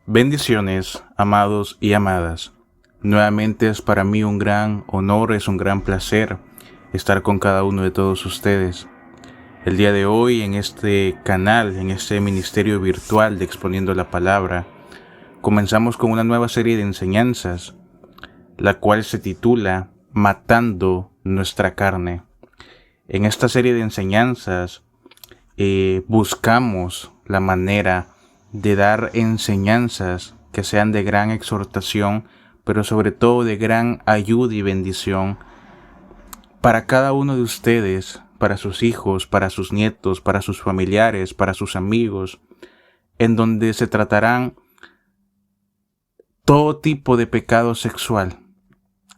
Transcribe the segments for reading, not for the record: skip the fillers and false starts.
Bendiciones, amados y amadas. Nuevamente es para mí un gran honor, es un gran placer estar con cada uno de todos ustedes. El día de hoy en este canal, en este ministerio virtual de Exponiendo la Palabra, comenzamos con una nueva serie de enseñanzas, la cual se titula Matando nuestra carne. En esta serie de enseñanzas buscamos la manera de dar enseñanzas que sean de gran exhortación, pero sobre todo de gran ayuda y bendición para cada uno de ustedes, para sus hijos, para sus nietos, para sus familiares, para sus amigos, en donde se tratarán todo tipo de pecado sexual.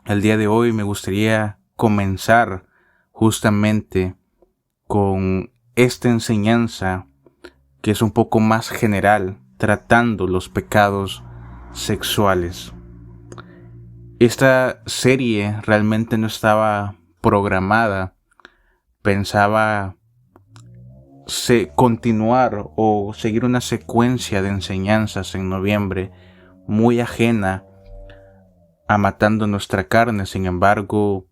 El día de hoy me gustaría comenzar justamente con esta enseñanza que es un poco más general, tratando los pecados sexuales. Esta serie realmente no estaba programada. Pensaba continuar o seguir una secuencia de enseñanzas en noviembre muy ajena a matando nuestra carne. Sin embargo,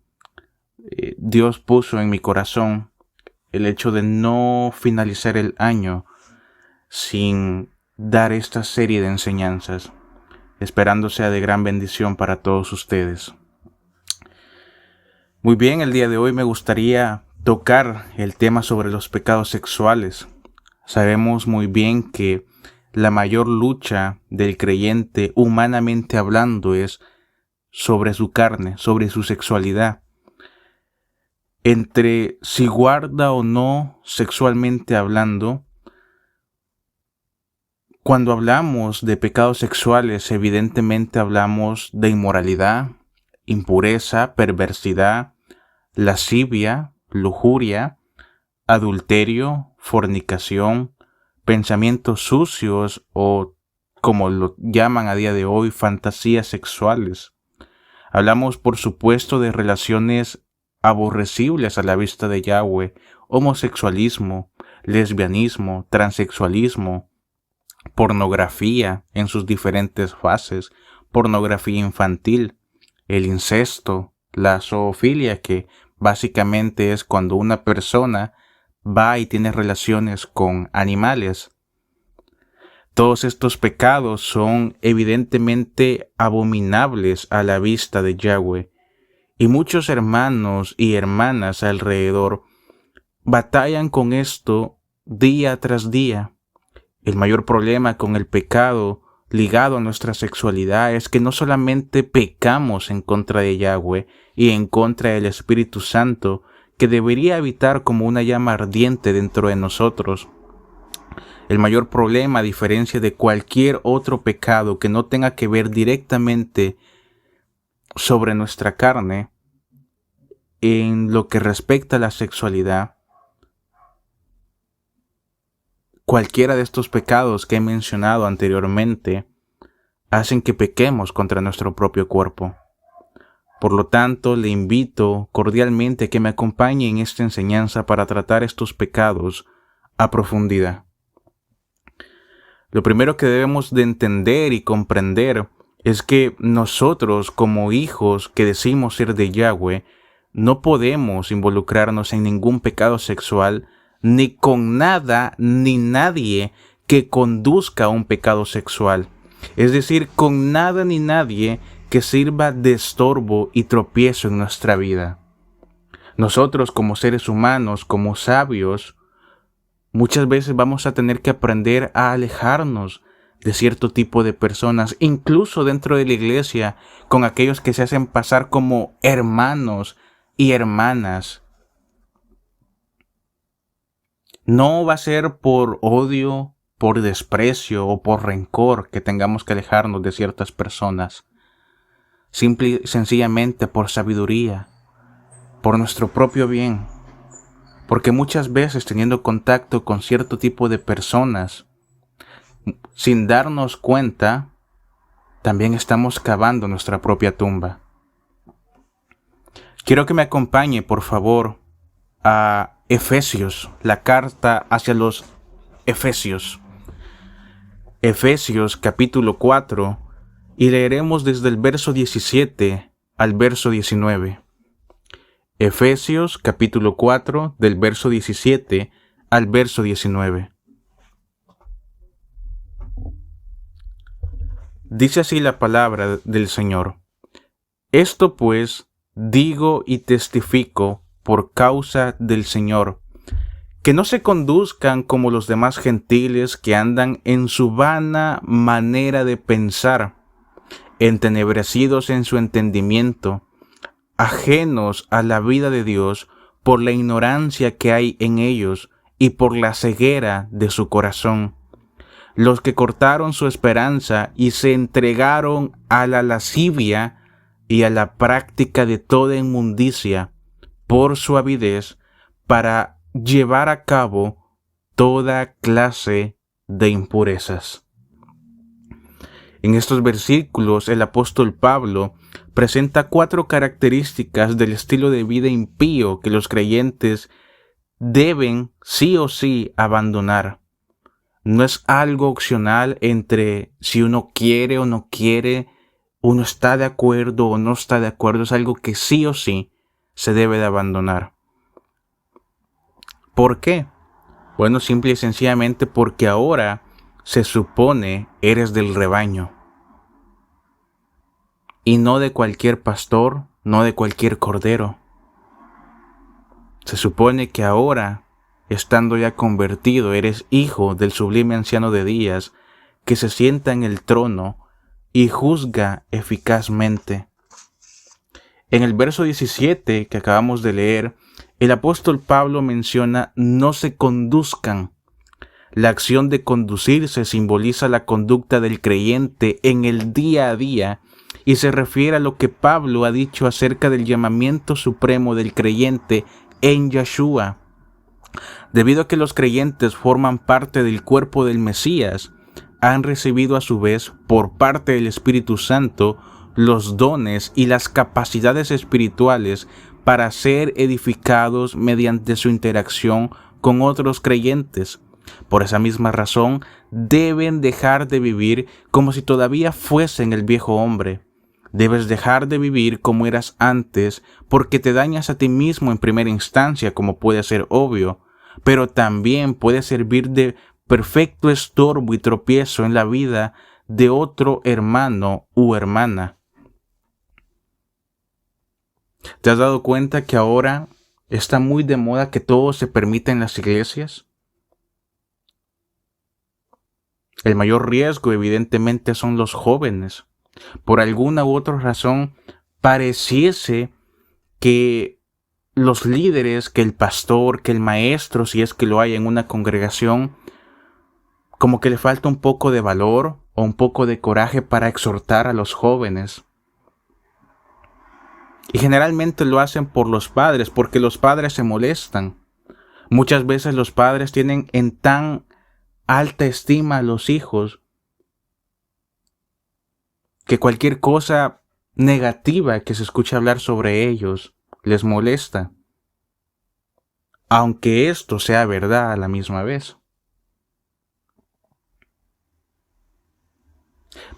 Dios puso en mi corazón el hecho de no finalizar el año sin dar esta serie de enseñanzas, esperando sea de gran bendición para todos ustedes. Muy bien, el día de hoy me gustaría tocar el tema sobre los pecados sexuales. Sabemos muy bien que la mayor lucha del creyente, humanamente hablando, es sobre su carne, sobre su sexualidad. Entre si guarda o no sexualmente hablando. Cuando hablamos de pecados sexuales, evidentemente hablamos de inmoralidad, impureza, perversidad, lascivia, lujuria, adulterio, fornicación, pensamientos sucios o, como lo llaman a día de hoy, fantasías sexuales. Hablamos, por supuesto, de relaciones aborrecibles a la vista de Yahweh, homosexualismo, lesbianismo, transexualismo, pornografía en sus diferentes fases, pornografía infantil, el incesto, la zoofilia, que básicamente es cuando una persona va y tiene relaciones con animales. Todos estos pecados son evidentemente abominables a la vista de Yahweh, y muchos hermanos y hermanas alrededor batallan con esto día tras día. El mayor problema con el pecado ligado a nuestra sexualidad es que no solamente pecamos en contra de Yahweh y en contra del Espíritu Santo, que debería habitar como una llama ardiente dentro de nosotros. El mayor problema, a diferencia de cualquier otro pecado que no tenga que ver directamente sobre nuestra carne, en lo que respecta a la sexualidad, cualquiera de estos pecados que he mencionado anteriormente hacen que pequemos contra nuestro propio cuerpo. Por lo tanto, le invito cordialmente a que me acompañe en esta enseñanza para tratar estos pecados a profundidad. Lo primero que debemos de entender y comprender es que nosotros, como hijos que decimos ser de Yahweh, no podemos involucrarnos en ningún pecado sexual, ni con nada ni nadie que conduzca a un pecado sexual. Es decir, con nada ni nadie que sirva de estorbo y tropiezo en nuestra vida. Nosotros, como seres humanos, como sabios, muchas veces vamos a tener que aprender a alejarnos de cierto tipo de personas, incluso dentro de la iglesia, con aquellos que se hacen pasar como hermanos y hermanas. No va a ser por odio, por desprecio o por rencor que tengamos que alejarnos de ciertas personas. Simple y sencillamente por sabiduría, por nuestro propio bien. Porque muchas veces teniendo contacto con cierto tipo de personas, sin darnos cuenta, también estamos cavando nuestra propia tumba. Quiero que me acompañe, por favor, a Efesios, la carta hacia los Efesios. Efesios capítulo 4 y leeremos desde el verso 17 al verso 19. Efesios capítulo 4 del verso 17 al verso 19. Dice así la palabra del Señor. Esto pues digo y testifico por causa del Señor, que no se conduzcan como los demás gentiles que andan en su vana manera de pensar, entenebrecidos en su entendimiento, ajenos a la vida de Dios por la ignorancia que hay en ellos y por la ceguera de su corazón, los que cortaron su esperanza y se entregaron a la lascivia y a la práctica de toda inmundicia por su avidez para llevar a cabo toda clase de impurezas. En estos versículos el apóstol Pablo presenta 4 características del estilo de vida impío que los creyentes deben sí o sí abandonar. No es algo opcional entre si uno quiere o no quiere, uno está de acuerdo o no está de acuerdo, es algo que sí o sí se debe de abandonar. ¿Por qué? Bueno, simple y sencillamente porque ahora se supone eres del rebaño. Y no de cualquier pastor, no de cualquier cordero. Se supone que ahora, estando ya convertido, eres hijo del sublime anciano de días, que se sienta en el trono y juzga eficazmente. En el verso 17 que acabamos de leer, el apóstol Pablo menciona no se conduzcan. La acción de conducirse simboliza la conducta del creyente en el día a día y se refiere a lo que Pablo ha dicho acerca del llamamiento supremo del creyente en Yeshua. Debido a que los creyentes forman parte del cuerpo del Mesías, han recibido a su vez por parte del Espíritu Santo los dones y las capacidades espirituales para ser edificados mediante su interacción con otros creyentes. Por esa misma razón, deben dejar de vivir como si todavía fuesen el viejo hombre. Debes dejar de vivir como eras antes, porque te dañas a ti mismo en primera instancia, como puede ser obvio, pero también puede servir de perfecto estorbo y tropiezo en la vida de otro hermano u hermana. ¿Te has dado cuenta que ahora está muy de moda que todo se permita en las iglesias? El mayor riesgo, evidentemente, son los jóvenes. Por alguna u otra razón, pareciese que los líderes, que el pastor, que el maestro, si es que lo hay en una congregación, como que le falta un poco de valor o un poco de coraje para exhortar a los jóvenes. Y generalmente lo hacen por los padres, porque los padres se molestan. Muchas veces los padres tienen en tan alta estima a los hijos que cualquier cosa negativa que se escuche hablar sobre ellos les molesta, aunque esto sea verdad a la misma vez.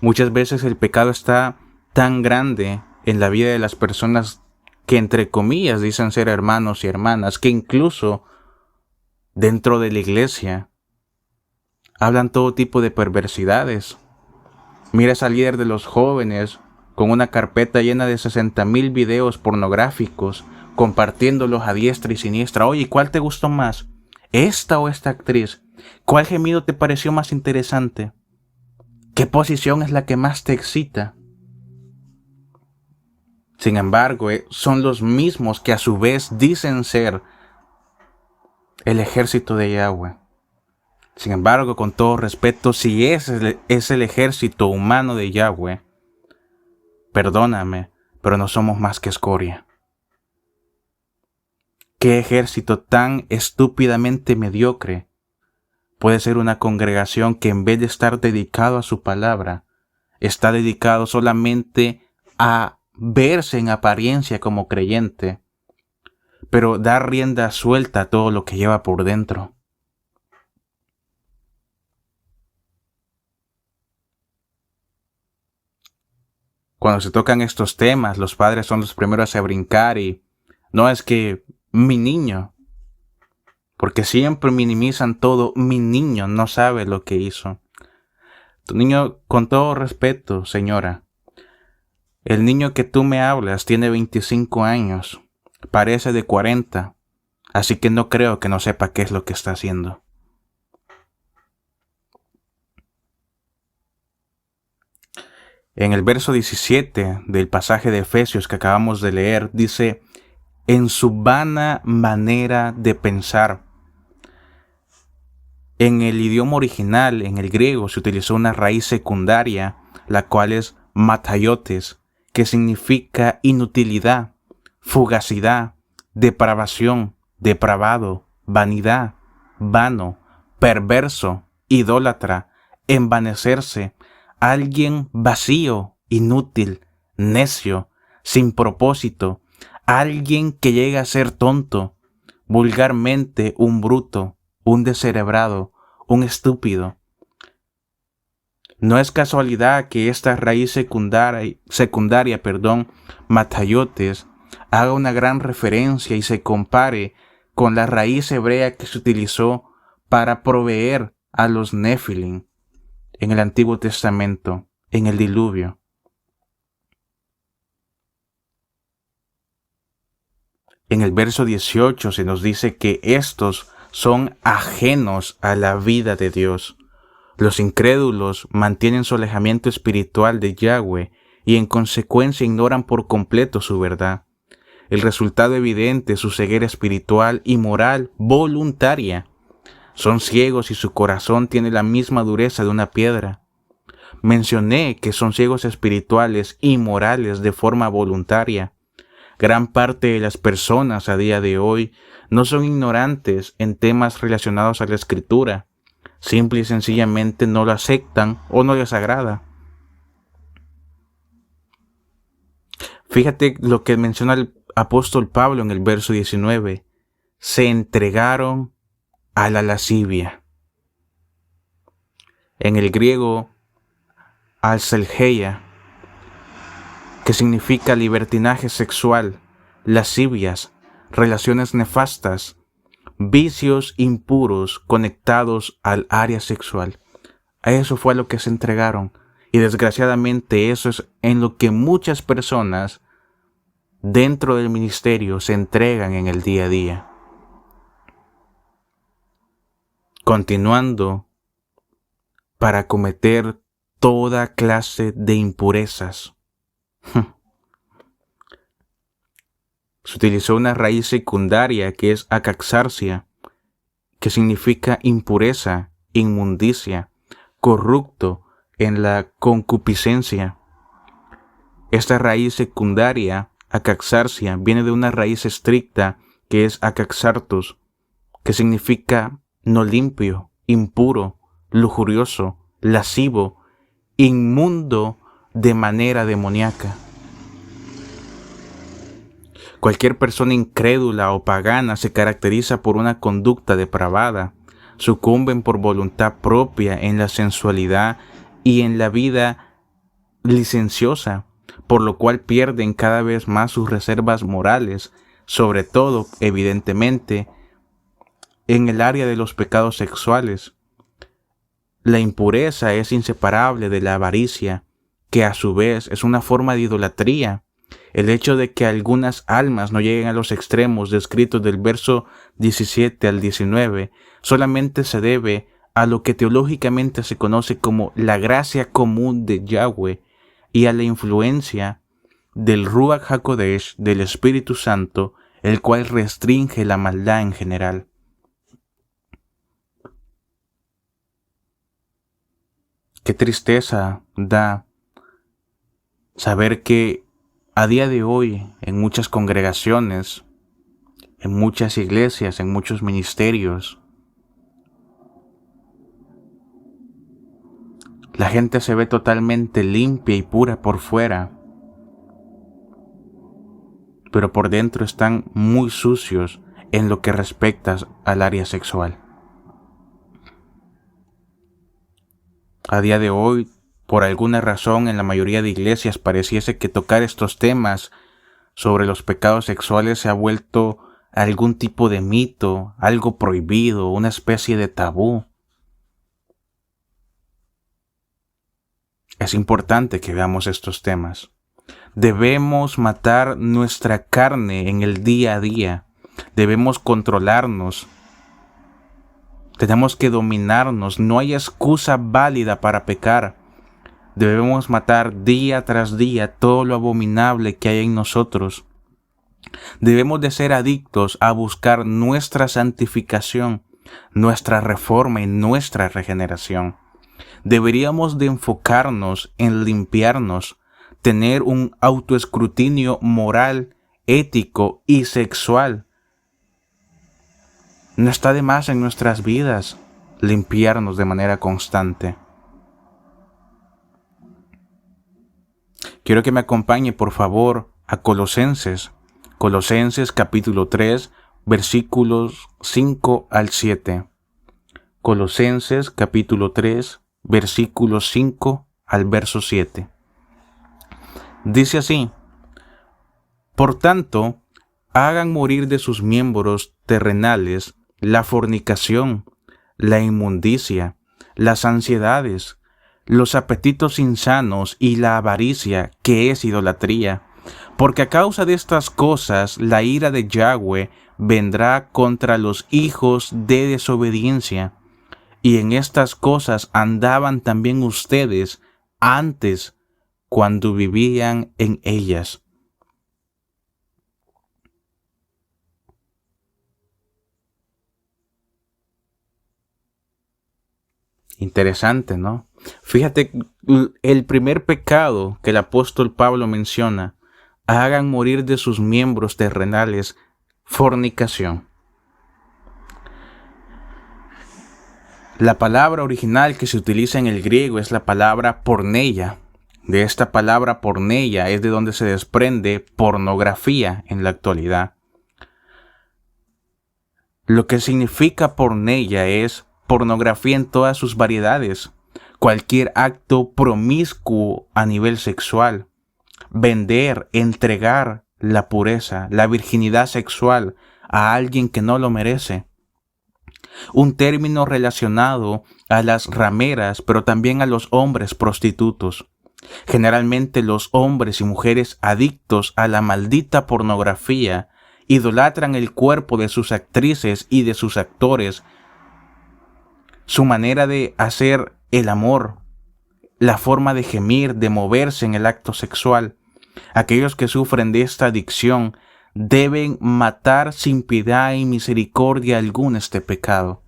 Muchas veces el pecado está tan grande en la vida de las personas que entre comillas dicen ser hermanos y hermanas, que incluso dentro de la iglesia hablan todo tipo de perversidades. Mira esa líder de los jóvenes con una carpeta llena de 60,000 videos pornográficos, compartiéndolos a diestra y siniestra. Oye, ¿cuál te gustó más? ¿Esta o esta actriz? ¿Cuál gemido te pareció más interesante? ¿Qué posición es la que más te excita? Sin embargo, son los mismos que a su vez dicen ser el ejército de Yahweh. Sin embargo, con todo respeto, si ese es el ejército humano de Yahweh, perdóname, pero no somos más que escoria. ¿Qué ejército tan estúpidamente mediocre puede ser una congregación que en vez de estar dedicado a su palabra, está dedicado solamente a verse en apariencia como creyente, pero dar rienda suelta a todo lo que lleva por dentro? Cuando se tocan estos temas, los padres son los primeros a brincar y no es que mi niño, porque siempre minimizan todo, mi niño no sabe lo que hizo. Tu niño, con todo respeto, señora, el niño que tú me hablas tiene 25 años, parece de 40, así que no creo que no sepa qué es lo que está haciendo. En el verso 17 del pasaje de Efesios que acabamos de leer, dice, en su vana manera de pensar. En el idioma original, en el griego, se utilizó una raíz secundaria, la cual es mataiotes, que significa inutilidad, fugacidad, depravación, depravado, vanidad, vano, perverso, idólatra, envanecerse, alguien vacío, inútil, necio, sin propósito, alguien que llega a ser tonto, vulgarmente un bruto, un descerebrado, un estúpido. No es casualidad que esta raíz secundaria, mataiotes, haga una gran referencia y se compare con la raíz hebrea que se utilizó para proveer a los Nefilim en el Antiguo Testamento, en el diluvio. En el verso 18 se nos dice que estos son ajenos a la vida de Dios. Los incrédulos mantienen su alejamiento espiritual de Yahweh y en consecuencia ignoran por completo su verdad. El resultado evidente es su ceguera espiritual y moral voluntaria. Son ciegos y su corazón tiene la misma dureza de una piedra. Mencioné que son ciegos espirituales y morales de forma voluntaria. Gran parte de las personas a día de hoy no son ignorantes en temas relacionados a la Escritura. Simple y sencillamente no lo aceptan o no les agrada. Fíjate lo que menciona el apóstol Pablo en el verso 19. Se entregaron a la lascivia. En el griego, alselgeia, que significa libertinaje sexual, lascivias, relaciones nefastas, vicios impuros conectados al área sexual. A eso fue a lo que se entregaron. Y desgraciadamente eso es en lo que muchas personas dentro del ministerio se entregan en el día a día. Continuando para cometer toda clase de impurezas. Se utilizó una raíz secundaria que es acaxarsia, que significa impureza, inmundicia, corrupto en la concupiscencia. Esta raíz secundaria, acaxarsia, viene de una raíz estricta que es acaxartos, que significa no limpio, impuro, lujurioso, lascivo, inmundo de manera demoníaca. Cualquier persona incrédula o pagana se caracteriza por una conducta depravada, sucumben por voluntad propia en la sensualidad y en la vida licenciosa, por lo cual pierden cada vez más sus reservas morales, sobre todo, evidentemente, en el área de los pecados sexuales. La impureza es inseparable de la avaricia, que a su vez es una forma de idolatría. El hecho de que algunas almas no lleguen a los extremos descritos del verso 17 al 19 solamente se debe a lo que teológicamente se conoce como la gracia común de Yahweh y a la influencia del Ruach HaKodesh, del Espíritu Santo, el cual restringe la maldad en general. Qué tristeza da saber que a día de hoy, en muchas congregaciones, en muchas iglesias, en muchos ministerios, la gente se ve totalmente limpia y pura por fuera, pero por dentro están muy sucios en lo que respecta al área sexual. A día de hoy, Por alguna razón, en la mayoría de iglesias pareciese que tocar estos temas sobre los pecados sexuales se ha vuelto algún tipo de mito, algo prohibido, una especie de tabú. Es importante que veamos estos temas. Debemos matar nuestra carne en el día a día. Debemos controlarnos. Tenemos que dominarnos. No hay excusa válida para pecar. Debemos matar día tras día todo lo abominable que hay en nosotros. Debemos de ser adictos a buscar nuestra santificación, nuestra reforma y nuestra regeneración. Deberíamos de enfocarnos en limpiarnos, tener un autoescrutinio moral, ético y sexual. No está de más en nuestras vidas limpiarnos de manera constante. Quiero que me acompañe, por favor, a Colosenses capítulo 3, versículos 5 al 7. Colosenses capítulo 3, versículos 5 al verso 7. Dice así: Por tanto, hagan morir de sus miembros terrenales la fornicación, la inmundicia, las ansiedades, los apetitos insanos y la avaricia, que es idolatría. Porque a causa de estas cosas la ira de Yahweh vendrá contra los hijos de desobediencia. Y en estas cosas andaban también ustedes antes, cuando vivían en ellas. Interesante, ¿no? Fíjate, el primer pecado que el apóstol Pablo menciona: hagan morir de sus miembros terrenales fornicación. La palabra original que se utiliza en el griego es la palabra porneia. De esta palabra porneia es de donde se desprende pornografía en la actualidad. Lo que significa porneia es pornografía en todas sus variedades, cualquier acto promiscuo a nivel sexual, vender, entregar la pureza, la virginidad sexual a alguien que no lo merece. Un término relacionado a las rameras, pero también a los hombres prostitutos. Generalmente los hombres y mujeres adictos a la maldita pornografía idolatran el cuerpo de sus actrices y de sus actores, su manera de hacer el amor, la forma de gemir, de moverse en el acto sexual. Aquellos que sufren de esta adicción deben matar sin piedad y misericordia alguna este pecado.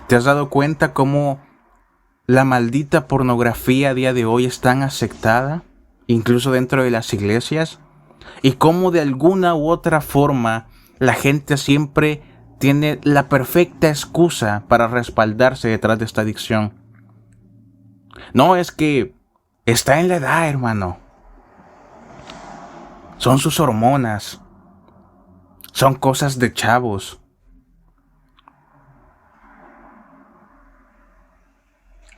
¿Te has dado cuenta cómo la maldita pornografía a día de hoy es tan aceptada, incluso dentro de las iglesias? Y cómo de alguna u otra forma la gente siempre tiene la perfecta excusa para respaldarse detrás de esta adicción. No, es que está en la edad, hermano. Son sus hormonas. Son cosas de chavos.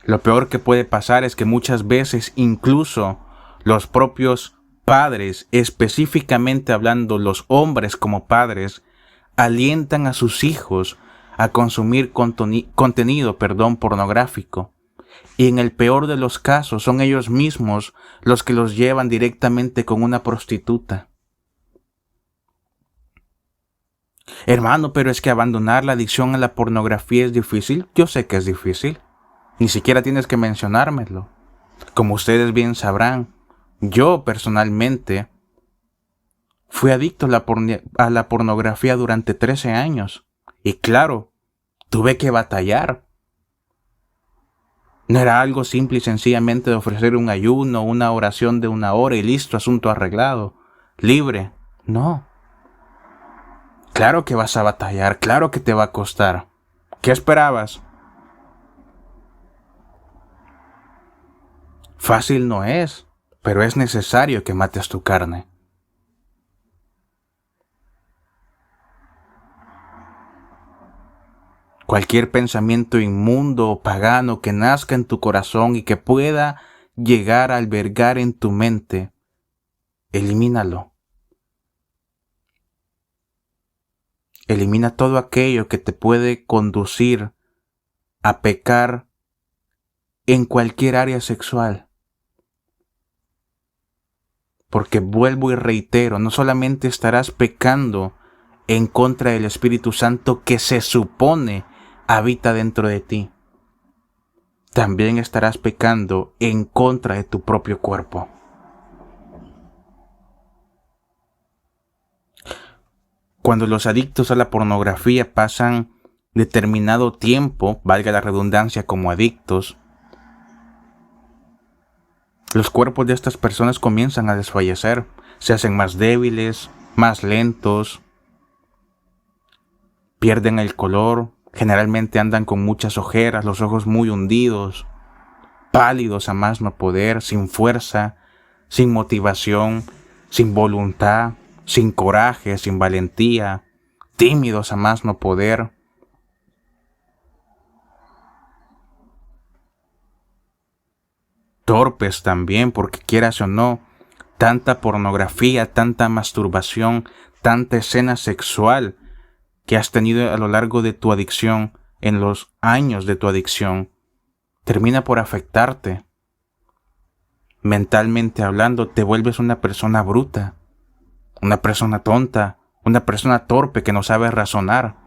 Lo peor que puede pasar es que muchas veces incluso los propios padres, específicamente hablando los hombres como padres, alientan a sus hijos a consumir contenido pornográfico. Y en el peor de los casos son ellos mismos los que los llevan directamente con una prostituta. Hermano, pero es que abandonar la adicción a la pornografía es difícil. Yo sé que es difícil. Ni siquiera tienes que mencionármelo. Como ustedes bien sabrán, yo personalmente fui adicto a la pornografía durante 13 años. Y claro, tuve que batallar. No era algo simple y sencillamente de ofrecer un ayuno, una oración de 1 hora y listo, asunto arreglado, libre. No. Claro que vas a batallar, claro que te va a costar. ¿Qué esperabas? Fácil no es, pero es necesario que mates tu carne. Cualquier pensamiento inmundo o pagano que nazca en tu corazón y que pueda llegar a albergar en tu mente, elimínalo. Elimina todo aquello que te puede conducir a pecar en cualquier área sexual. Porque vuelvo y reitero, no solamente estarás pecando en contra del Espíritu Santo que se supone habita dentro de ti, también estarás pecando en contra de tu propio cuerpo. Cuando los adictos a la pornografía pasan determinado tiempo, valga la redundancia, como adictos, los cuerpos de estas personas comienzan a desfallecer, se hacen más débiles, más lentos, pierden el color, generalmente andan con muchas ojeras, los ojos muy hundidos, pálidos a más no poder, sin fuerza, sin motivación, sin voluntad, sin coraje, sin valentía, tímidos a más no poder. Torpes también, porque quieras o no, tanta pornografía, tanta masturbación, tanta escena sexual que has tenido a lo largo de tu adicción, en los años de tu adicción, termina por afectarte. Mentalmente hablando, te vuelves una persona bruta, una persona tonta, una persona torpe que no sabe razonar.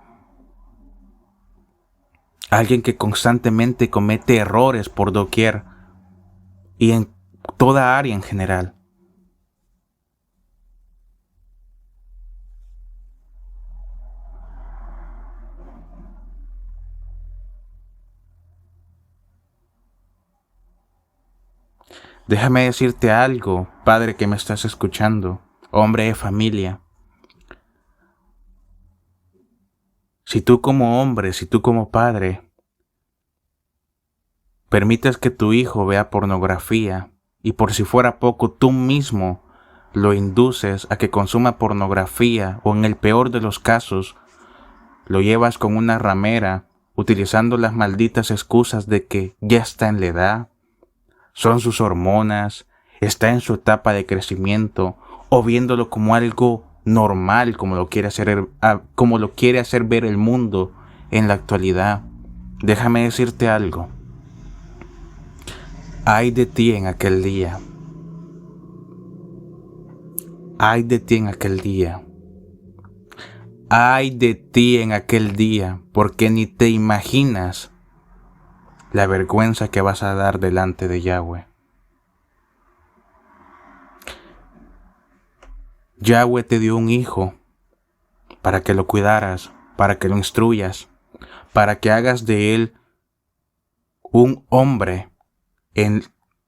Alguien que constantemente comete errores por doquier y en toda área en general. Déjame decirte algo, padre que me estás escuchando, hombre de familia. Si tú como hombre, si tú como padre, permites que tu hijo vea pornografía y por si fuera poco tú mismo lo induces a que consuma pornografía o en el peor de los casos lo llevas con una ramera utilizando las malditas excusas de que ya está en la edad, son sus hormonas, está en su etapa de crecimiento o viéndolo como algo normal como lo quiere hacer ver el mundo en la actualidad. Déjame decirte algo. Ay de ti en aquel día. Ay de ti en aquel día. Ay de ti en aquel día, porque ni te imaginas la vergüenza que vas a dar delante de Yahweh. Yahweh te dio un hijo para que lo cuidaras, para que lo instruyas, para que hagas de él un hombre en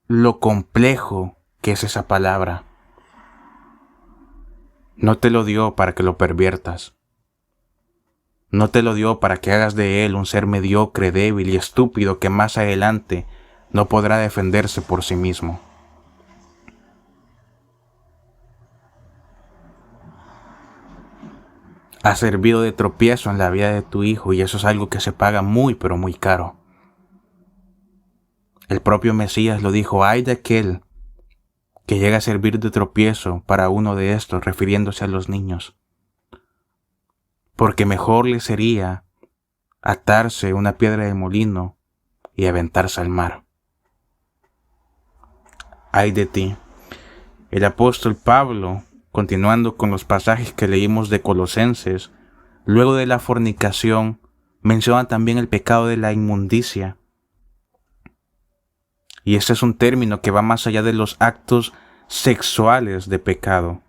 lo complejo que es esa palabra. No te lo dio para que lo perviertas. No te lo dio para que hagas de él un ser mediocre, débil y estúpido que más adelante no podrá defenderse por sí mismo. Ha servido de tropiezo en la vida de tu hijo y eso es algo que se paga muy pero muy caro. El propio Mesías lo dijo: ay de aquel que llega a servir de tropiezo para uno de estos, refiriéndose a los niños. Porque mejor le sería atarse una piedra de molino y aventarse al mar. Ay de ti. El apóstol Pablo, continuando con los pasajes que leímos de Colosenses, luego de la fornicación, menciona también el pecado de la inmundicia. Y este es un término que va más allá de los actos sexuales de pecado,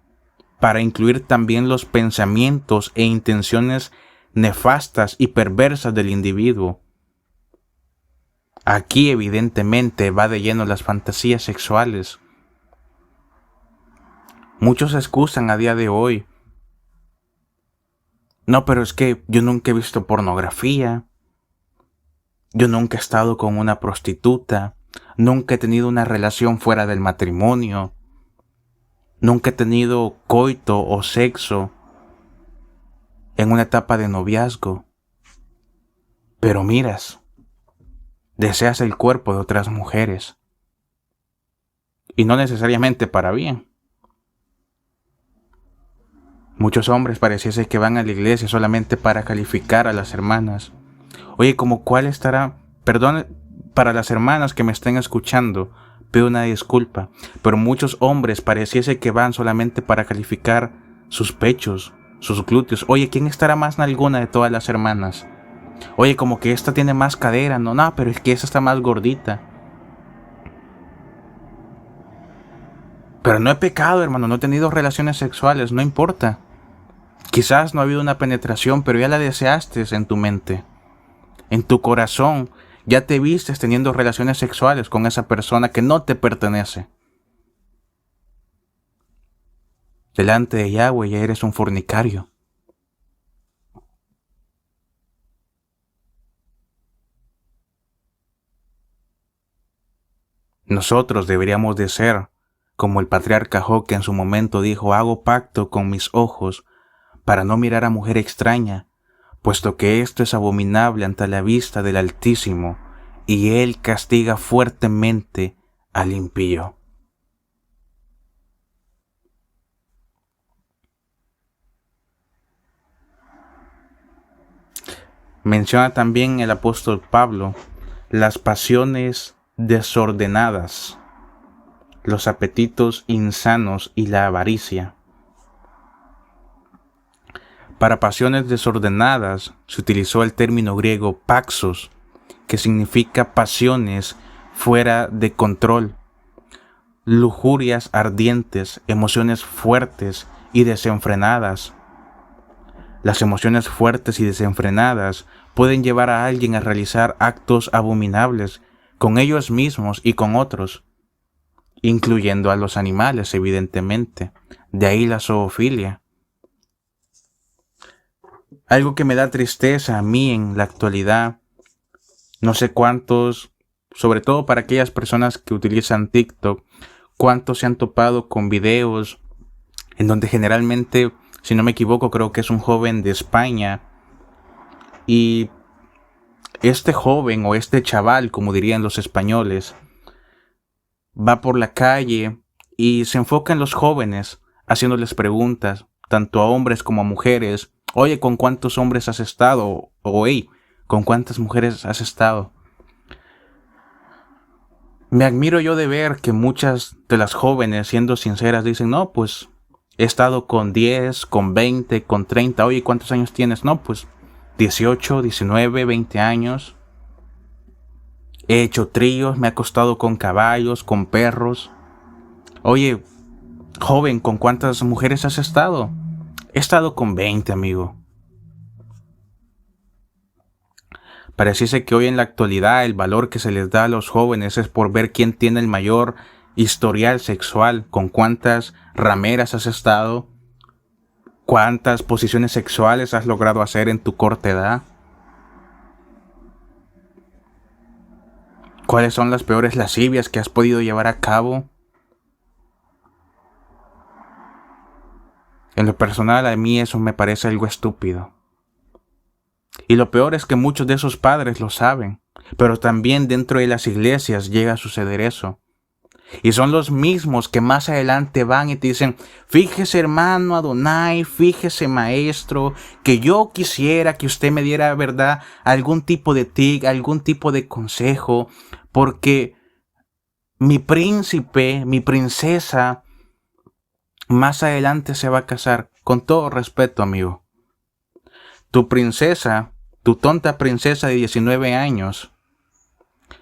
para incluir también los pensamientos e intenciones nefastas y perversas del individuo. Aquí evidentemente va de lleno las fantasías sexuales. Muchos excusan a día de hoy: no, pero es que yo nunca he visto pornografía, yo nunca he estado con una prostituta, nunca he tenido una relación fuera del matrimonio, nunca he tenido coito o sexo en una etapa de noviazgo. pero miras, deseas el cuerpo de otras mujeres. Y no necesariamente para bien. Muchos hombres pareciese que van a la iglesia solamente para calificar a las hermanas. Oye, como cuál estará, perdón para las hermanas que me estén escuchando, pido una disculpa, pero muchos hombres pareciese que van solamente para calificar sus pechos, sus glúteos. Oye, ¿quién estará más nalgona de todas las hermanas? Oye, como que esta tiene más cadera, no, pero es que esa está más gordita. Pero no he pecado, hermano, no he tenido relaciones sexuales, no importa. Quizás no ha habido una penetración, pero ya la deseaste en tu mente. En tu corazón ya te vistes teniendo relaciones sexuales con esa persona que no te pertenece. Delante de Yahweh ya eres un fornicario. Nosotros deberíamos de ser como el patriarca Job, que en su momento dijo: hago pacto con mis ojos para no mirar a mujer extraña, puesto que esto es abominable ante la vista del Altísimo, y Él castiga fuertemente al impío. Menciona también el apóstol Pablo las pasiones desordenadas, los apetitos insanos y la avaricia. Para pasiones desordenadas se utilizó el término griego paxos, que significa pasiones fuera de control, lujurias ardientes, emociones fuertes y desenfrenadas. Las emociones fuertes y desenfrenadas pueden llevar a alguien a realizar actos abominables con ellos mismos y con otros, incluyendo a los animales, evidentemente. De ahí la zoofilia. Algo que me da tristeza a mí en la actualidad, no sé cuántos, sobre todo para aquellas personas que utilizan TikTok, cuántos se han topado con videos en donde generalmente, si no me equivoco, creo que es un joven de España, y este joven o este chaval, como dirían los españoles, va por la calle y se enfoca en los jóvenes, haciéndoles preguntas, tanto a hombres como a mujeres. Oye, ¿con cuántos hombres has estado? O hey, ¿con cuántas mujeres has estado? Me admiro yo de ver que muchas de las jóvenes, siendo sinceras, dicen: no, pues he estado con 10, con 20, con 30. Oye, ¿cuántos años tienes? No, pues 18, 19, 20 años. He hecho tríos, me he acostado con caballos, con perros. Oye, joven, ¿con cuántas mujeres has estado? He estado con 20, amigo. Pareciese que hoy en la actualidad el valor que se les da a los jóvenes es por ver quién tiene el mayor historial sexual, con cuántas rameras has estado, cuántas posiciones sexuales has logrado hacer en tu corta edad, cuáles son las peores lascivias que has podido llevar a cabo. En lo personal, a mí eso me parece algo estúpido. Y lo peor es que muchos de esos padres lo saben, pero también dentro de las iglesias llega a suceder eso. Y son los mismos que más adelante van y te dicen: fíjese, hermano Adonai, fíjese, maestro, que yo quisiera que usted me diera, ¿verdad?, algún tipo de tic, algún tipo de consejo, porque mi príncipe, mi princesa, más adelante se va a casar. Con todo respeto, amigo. Tu princesa, tu tonta princesa de 19 años,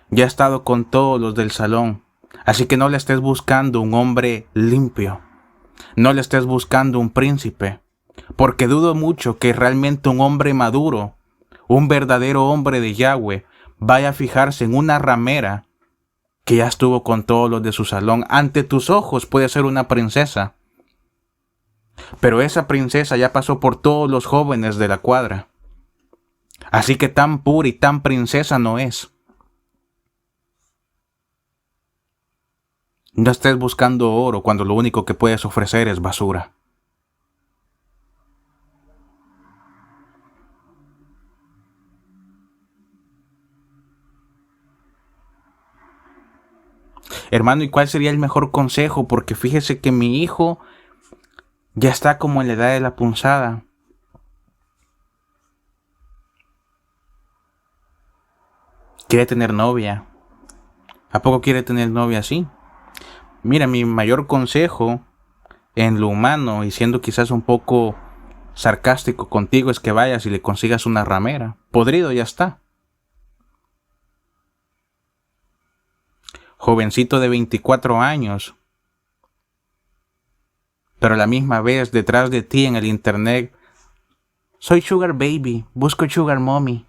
ya ha estado con todos los del salón. Así que no le estés buscando un hombre limpio. No le estés buscando un príncipe. Porque dudo mucho que realmente un hombre maduro, un verdadero hombre de Yahweh, vaya a fijarse en una ramera que ya estuvo con todos los de su salón. Ante tus ojos puede ser una princesa, pero esa princesa ya pasó por todos los jóvenes de la cuadra. Así que tan pura y tan princesa no es. No estés buscando oro cuando lo único que puedes ofrecer es basura. Hermano, ¿y cuál sería el mejor consejo? Porque fíjese que mi hijo ya está como en la edad de la punzada. Quiere tener novia. ¿A poco quiere tener novia así? Mira, mi mayor consejo en lo humano, y siendo quizás un poco sarcástico contigo, es que vayas y le consigas una ramera. Podrido ya está. Jovencito de 24 años, pero a la misma vez detrás de ti en el internet, soy Sugar Baby, busco Sugar Mommy.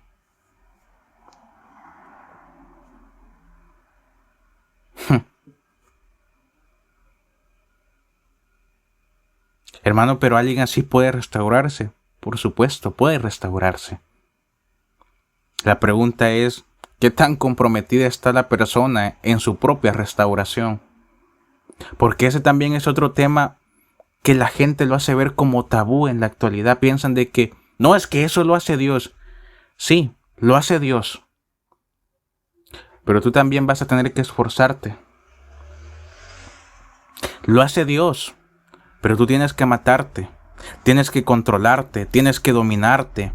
Hermano, pero alguien así puede restaurarse. Por supuesto, puede restaurarse. La pregunta es, ¿qué tan comprometida está la persona en su propia restauración? Porque ese también es otro tema que la gente lo hace ver como tabú en la actualidad. Piensan de que, no, es que eso lo hace Dios. Sí, lo hace Dios. Pero tú también vas a tener que esforzarte. Lo hace Dios. Pero tú tienes que matarte, tienes que controlarte, tienes que dominarte,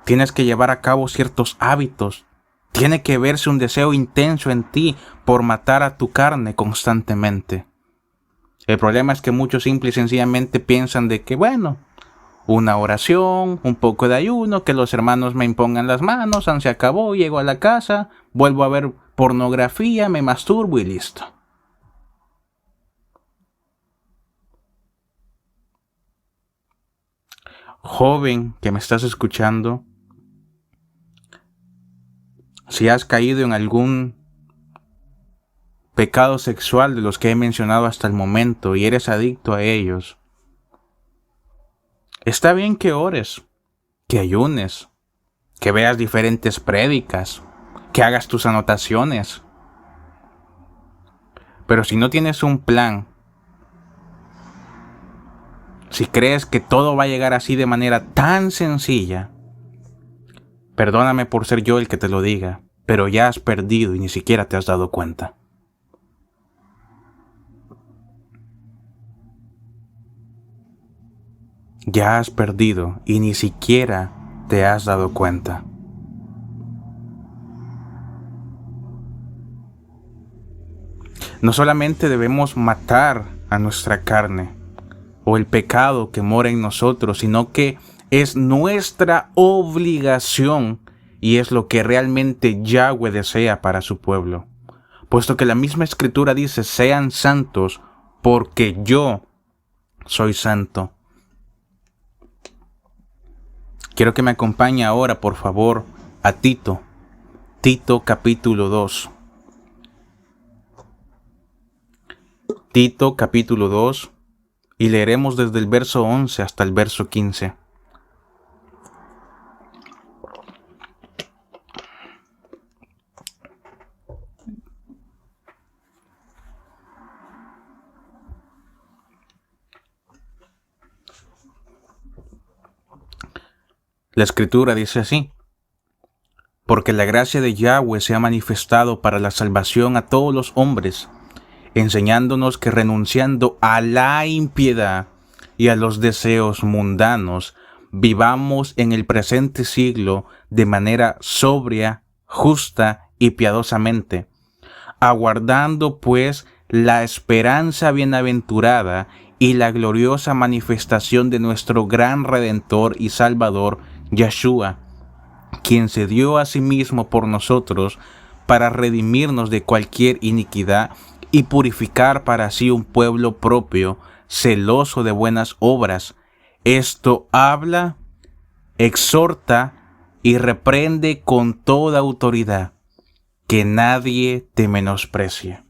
tienes que llevar a cabo ciertos hábitos, tiene que verse un deseo intenso en ti por matar a tu carne constantemente. El problema es que muchos simple y sencillamente piensan de que, bueno, una oración, un poco de ayuno, que los hermanos me impongan las manos, se acabó, llego a la casa, vuelvo a ver pornografía, me masturbo y listo. Joven que me estás escuchando, si has caído en algún pecado sexual de los que he mencionado hasta el momento y eres adicto a ellos, está bien que ores, que ayunes, que veas diferentes prédicas, que hagas tus anotaciones. Pero si no tienes un plan, si crees que todo va a llegar así de manera tan sencilla, perdóname por ser yo el que te lo diga, pero ya has perdido y ni siquiera te has dado cuenta. Ya has perdido y ni siquiera te has dado cuenta. No solamente debemos matar a nuestra carne o el pecado que mora en nosotros, sino que es nuestra obligación y es lo que realmente Yahweh desea para su pueblo. Puesto que la misma escritura dice, sean santos porque yo soy santo. Quiero que me acompañe ahora, por favor, a Tito. Tito capítulo 2. Tito capítulo 2 y leeremos desde el verso 11 hasta el verso 15. La escritura dice así: porque la gracia de Yahweh se ha manifestado para la salvación a todos los hombres, enseñándonos que renunciando a la impiedad y a los deseos mundanos, vivamos en el presente siglo de manera sobria, justa y piadosamente, aguardando pues la esperanza bienaventurada y la gloriosa manifestación de nuestro gran Redentor y Salvador, Yeshua, quien se dio a sí mismo por nosotros para redimirnos de cualquier iniquidad y purificar para sí un pueblo propio, celoso de buenas obras. Esto habla, exhorta y reprende con toda autoridad, que nadie te menosprecie.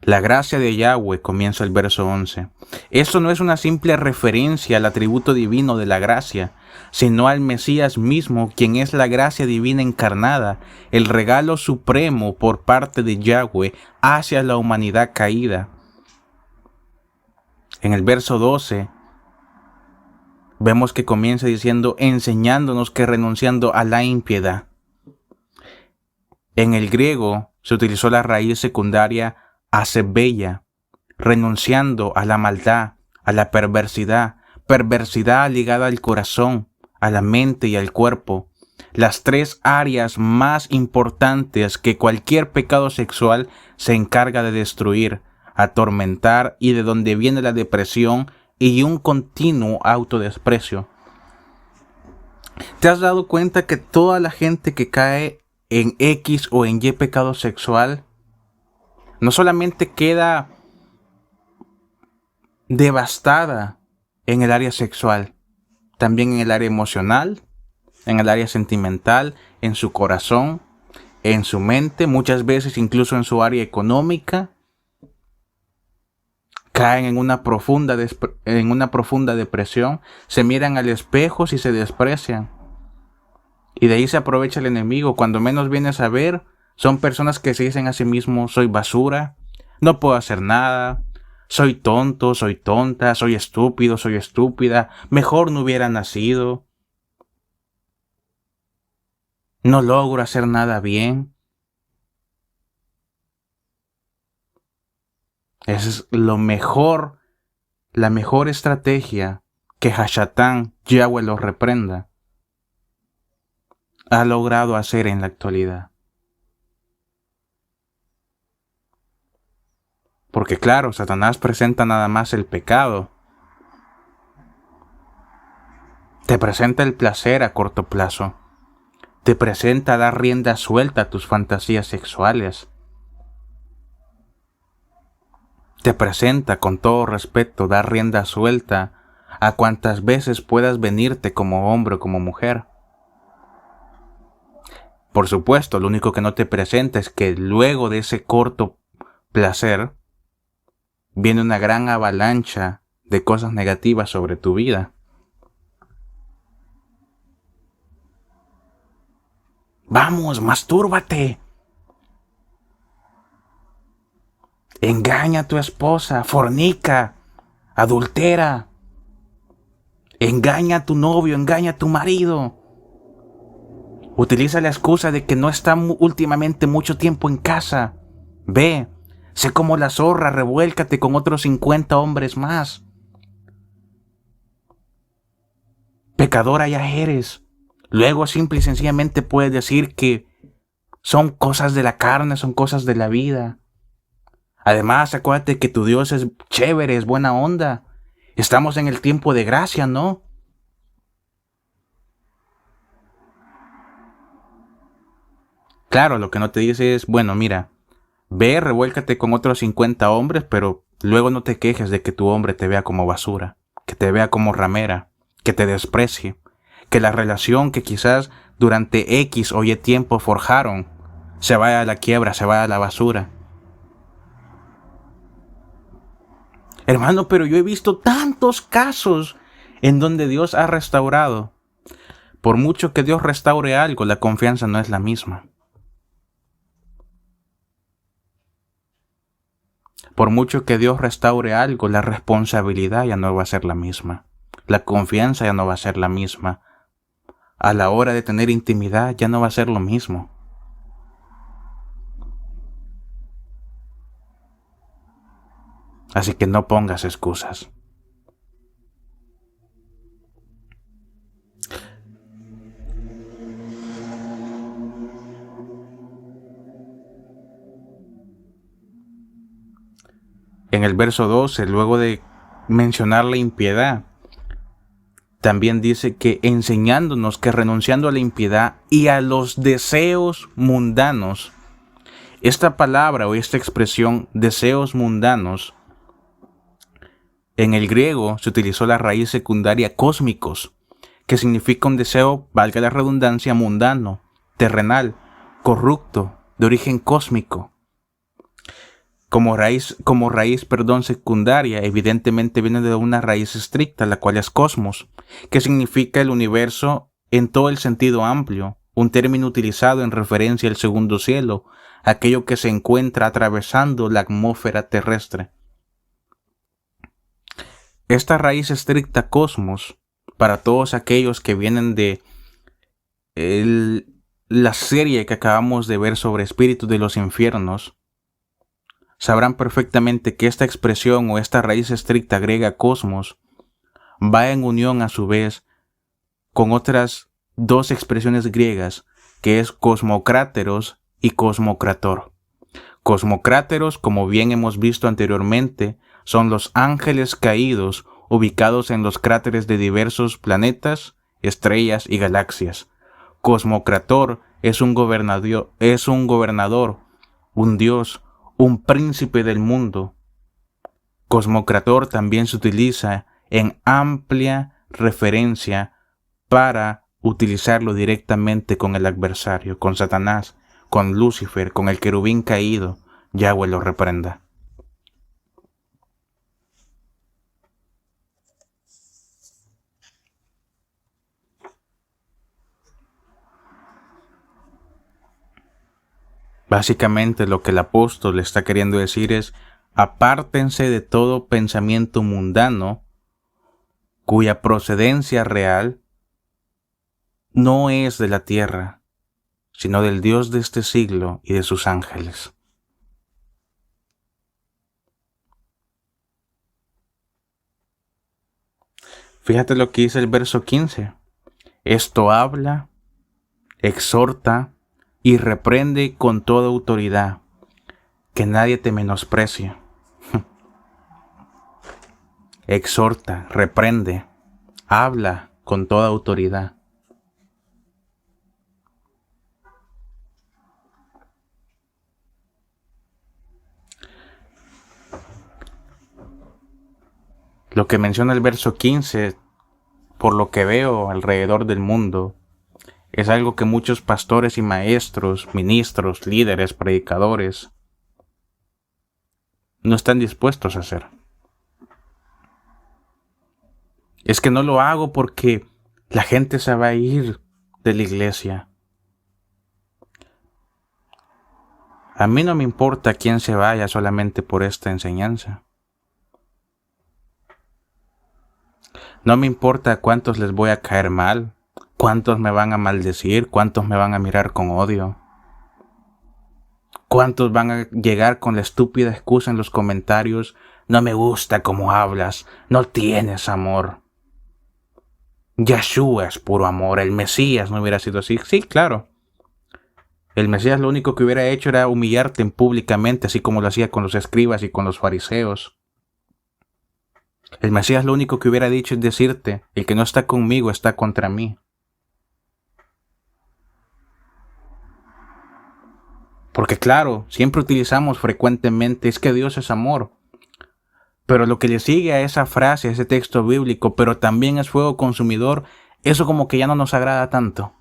La gracia de Yahweh, comienza el verso 11. Esto no es una simple referencia al atributo divino de la gracia, sino al Mesías mismo, quien es la gracia divina encarnada, el regalo supremo por parte de Yahweh hacia la humanidad caída. En el verso 12, vemos que comienza diciendo, enseñándonos que renunciando a la impiedad. En el griego se utilizó la raíz secundaria acebeia, renunciando a la maldad, a la perversidad ligada al corazón, a la mente y al cuerpo, las tres áreas más importantes que cualquier pecado sexual se encarga de destruir, atormentar y de donde viene la depresión y un continuo autodesprecio. ¿Te has dado cuenta que toda la gente que cae en X o en Y pecado sexual no solamente queda devastada en el área sexual, también en el área emocional, en el área sentimental, en su corazón, en su mente, muchas veces incluso en su área económica? Caen en una profunda depresión, se miran al espejo y se desprecian. Y de ahí se aprovecha el enemigo. Cuando menos vienes a ver, son personas que se dicen a sí mismos: soy basura, no puedo hacer nada, soy tonto, soy tonta, soy estúpido, soy estúpida, mejor no hubiera nacido, no logro hacer nada bien. Esa es la mejor estrategia que Hashatán, Yahweh lo reprenda, ha logrado hacer en la actualidad. Porque claro, Satanás presenta nada más el pecado. Te presenta el placer a corto plazo. Te presenta dar rienda suelta a tus fantasías sexuales. Te presenta, con todo respeto, dar rienda suelta a cuantas veces puedas venirte como hombre o como mujer. Por supuesto, lo único que no te presenta es que luego de ese corto placer viene una gran avalancha de cosas negativas sobre tu vida. Vamos, mastúrbate. Engaña a tu esposa, fornica, adultera. Engaña a tu novio, engaña a tu marido. Utiliza la excusa de que no está últimamente mucho tiempo en casa. Ve, sé como la zorra, revuélcate con otros 50 hombres más. Pecadora ya eres. Luego simple y sencillamente puedes decir que son cosas de la carne, son cosas de la vida. Además, acuérdate que tu Dios es chévere, es buena onda. Estamos en el tiempo de gracia, ¿no? Claro, lo que no te dice es: bueno, mira, ve, revuélcate con otros 50 hombres, pero luego no te quejes de que tu hombre te vea como basura, que te vea como ramera, que te desprecie, que la relación que quizás durante X o Y tiempo forjaron se vaya a la quiebra, se vaya a la basura. Hermano, pero yo he visto tantos casos en donde Dios ha restaurado. Por mucho que Dios restaure algo, la confianza no es la misma. Por mucho que Dios restaure algo, la responsabilidad ya no va a ser la misma. La confianza ya no va a ser la misma. A la hora de tener intimidad ya no va a ser lo mismo. Así que no pongas excusas. En el verso 12, luego de mencionar la impiedad, también dice que enseñándonos que renunciando a la impiedad y a los deseos mundanos, esta palabra o esta expresión, deseos mundanos, en el griego se utilizó la raíz secundaria cósmicos, que significa un deseo, valga la redundancia, mundano, terrenal, corrupto, de origen cósmico. Como raíz, secundaria, evidentemente viene de una raíz estricta, la cual es cosmos, que significa el universo en todo el sentido amplio, un término utilizado en referencia al segundo cielo, aquello que se encuentra atravesando la atmósfera terrestre. Esta raíz estricta cosmos, para todos aquellos que vienen de la serie que acabamos de ver sobre espíritus de los infiernos, sabrán perfectamente que esta expresión o esta raíz estricta griega cosmos va en unión a su vez con otras dos expresiones griegas, que es cosmocráteros y cosmocrator. Cosmocráteros, como bien hemos visto anteriormente, son los ángeles caídos ubicados en los cráteres de diversos planetas, estrellas y galaxias. Cosmocrator es un gobernador, un dios, un príncipe del mundo. Cosmocrator también se utiliza en amplia referencia para utilizarlo directamente con el adversario, con Satanás, con Lucifer, con el querubín caído. Yahweh lo reprenda. Básicamente lo que el apóstol le está queriendo decir es: apártense de todo pensamiento mundano cuya procedencia real no es de la tierra, sino del Dios de este siglo y de sus ángeles. Fíjate lo que dice el verso 15. Esto habla, exhorta y reprende con toda autoridad, que nadie te menosprecie. Exhorta, reprende, habla con toda autoridad. Lo que menciona el verso 15, por lo que veo alrededor del mundo, es algo que muchos pastores y maestros, ministros, líderes, predicadores no están dispuestos a hacer. Es que no lo hago porque la gente se va a ir de la iglesia. A mí no me importa quién se vaya solamente por esta enseñanza. No me importa a cuántos les voy a caer mal, cuántos me van a maldecir, cuántos me van a mirar con odio, cuántos van a llegar con la estúpida excusa en los comentarios: no me gusta cómo hablas, no tienes amor. Yeshua es puro amor, el Mesías no hubiera sido así. Sí, claro. El Mesías lo único que hubiera hecho era humillarte públicamente, así como lo hacía con los escribas y con los fariseos. El Mesías lo único que hubiera dicho es decirte: el que no está conmigo está contra mí. Porque claro, siempre utilizamos frecuentemente: es que Dios es amor. Pero lo que le sigue a esa frase, a ese texto bíblico, pero también es fuego consumidor, eso como que ya no nos agrada tanto.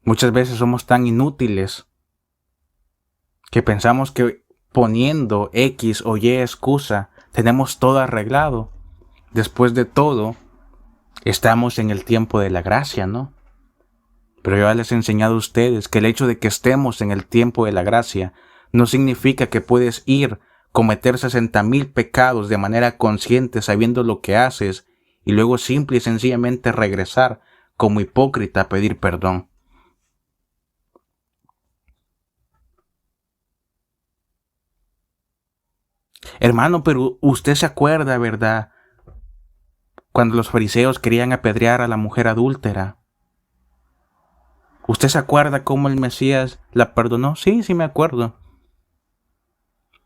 Muchas veces somos tan inútiles que pensamos que poniendo X o Y excusa tenemos todo arreglado. Después de todo, estamos en el tiempo de la gracia, ¿no? Pero yo ya les he enseñado a ustedes que el hecho de que estemos en el tiempo de la gracia no significa que puedes ir, cometer 60,000 pecados de manera consciente sabiendo lo que haces y luego simple y sencillamente regresar como hipócrita a pedir perdón. Hermano, pero usted se acuerda, ¿verdad? Cuando los fariseos querían apedrear a la mujer adúltera. ¿Usted se acuerda cómo el Mesías la perdonó? Sí, sí me acuerdo.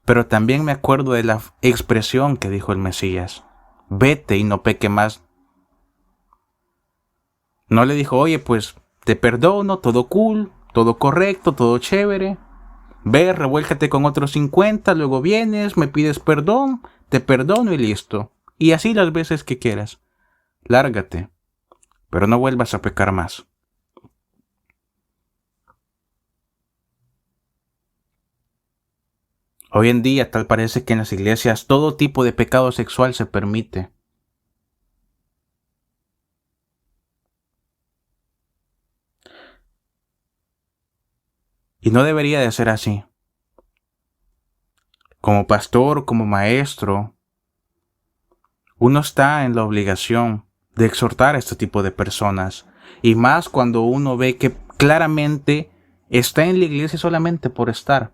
Pero también me acuerdo de la expresión que dijo el Mesías: vete y no peque más. No le dijo: oye, pues te perdono, todo cool, todo correcto, todo chévere. Ve, revuélcate con otros 50, luego vienes, me pides perdón, te perdono y listo. Y así las veces que quieras. Lárgate, pero no vuelvas a pecar más. Hoy en día tal parece que en las iglesias todo tipo de pecado sexual se permite. Y no debería de ser así. Como pastor, como maestro, Uno está en la obligación de exhortar a este tipo de personas, y más cuando uno ve que claramente está en la iglesia solamente por estar,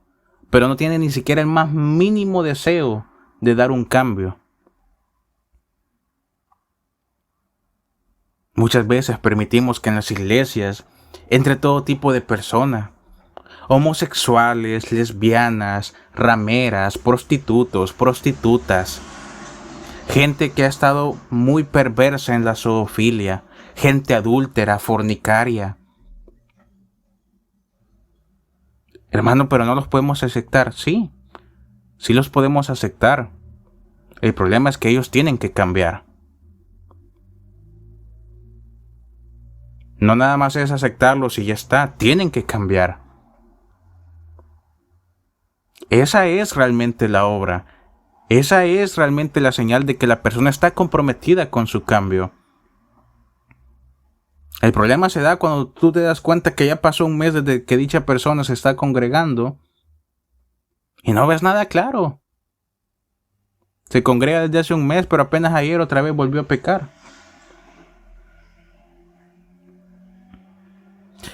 pero no tiene ni siquiera el más mínimo deseo de dar un cambio. Muchas veces permitimos que en las iglesias entre todo tipo de personas, homosexuales, lesbianas, rameras, prostitutos, prostitutas, gente que ha estado muy perversa en la zoofilia, gente adúltera, fornicaria. Hermano, pero no los podemos aceptar. Sí, sí los podemos aceptar. El problema es que ellos tienen que cambiar. No nada más es aceptarlos y ya está, tienen que cambiar. Esa es realmente la obra. Esa es realmente la señal de que la persona está comprometida con su cambio. El problema se da cuando tú te das cuenta que ya pasó un mes desde que dicha persona se está congregando y no ves nada claro. Se congrega desde hace un mes, pero apenas ayer otra vez volvió a pecar.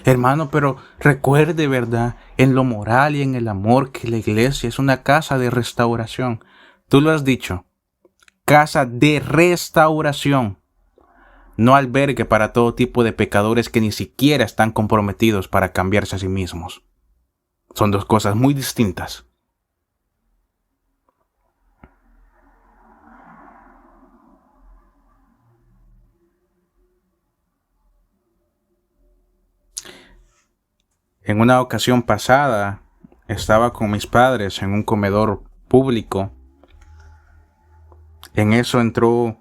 Hermano, pero recuerde, ¿verdad? En lo moral y en el amor que la iglesia es una casa de restauración. Tú lo has dicho. Casa de restauración. No albergue para todo tipo de pecadores que ni siquiera están comprometidos para cambiarse a sí mismos. Son dos cosas muy distintas. En una ocasión pasada, estaba con mis padres en un comedor público. En eso entró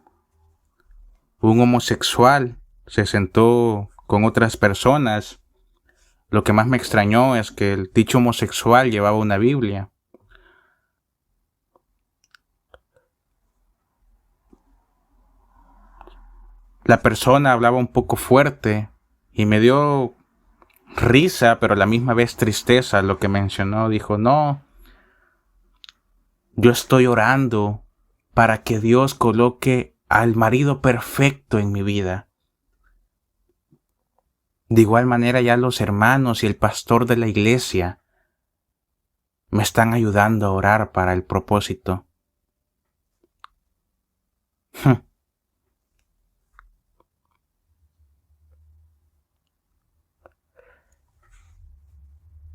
un homosexual, se sentó con otras personas. Lo que más me extrañó es que el dicho homosexual llevaba una Biblia. La persona hablaba un poco fuerte y me dio risa, pero a la misma vez tristeza lo que mencionó. Dijo, no, yo estoy orando para que Dios coloque al marido perfecto en mi vida. De igual manera ya los hermanos y el pastor de la iglesia me están ayudando a orar para el propósito.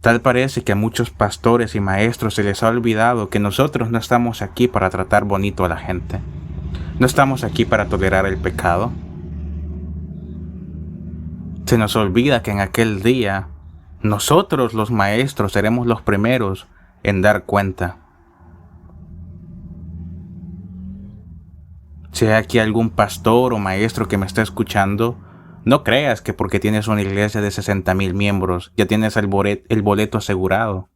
Tal parece que a muchos pastores y maestros se les ha olvidado que nosotros no estamos aquí para tratar bonito a la gente. No estamos aquí para tolerar el pecado. Se nos olvida que en aquel día nosotros los maestros seremos los primeros en dar cuenta. Si hay aquí algún pastor o maestro que me está escuchando, no creas que porque tienes una iglesia de 60,000 miembros ya tienes el boleto asegurado.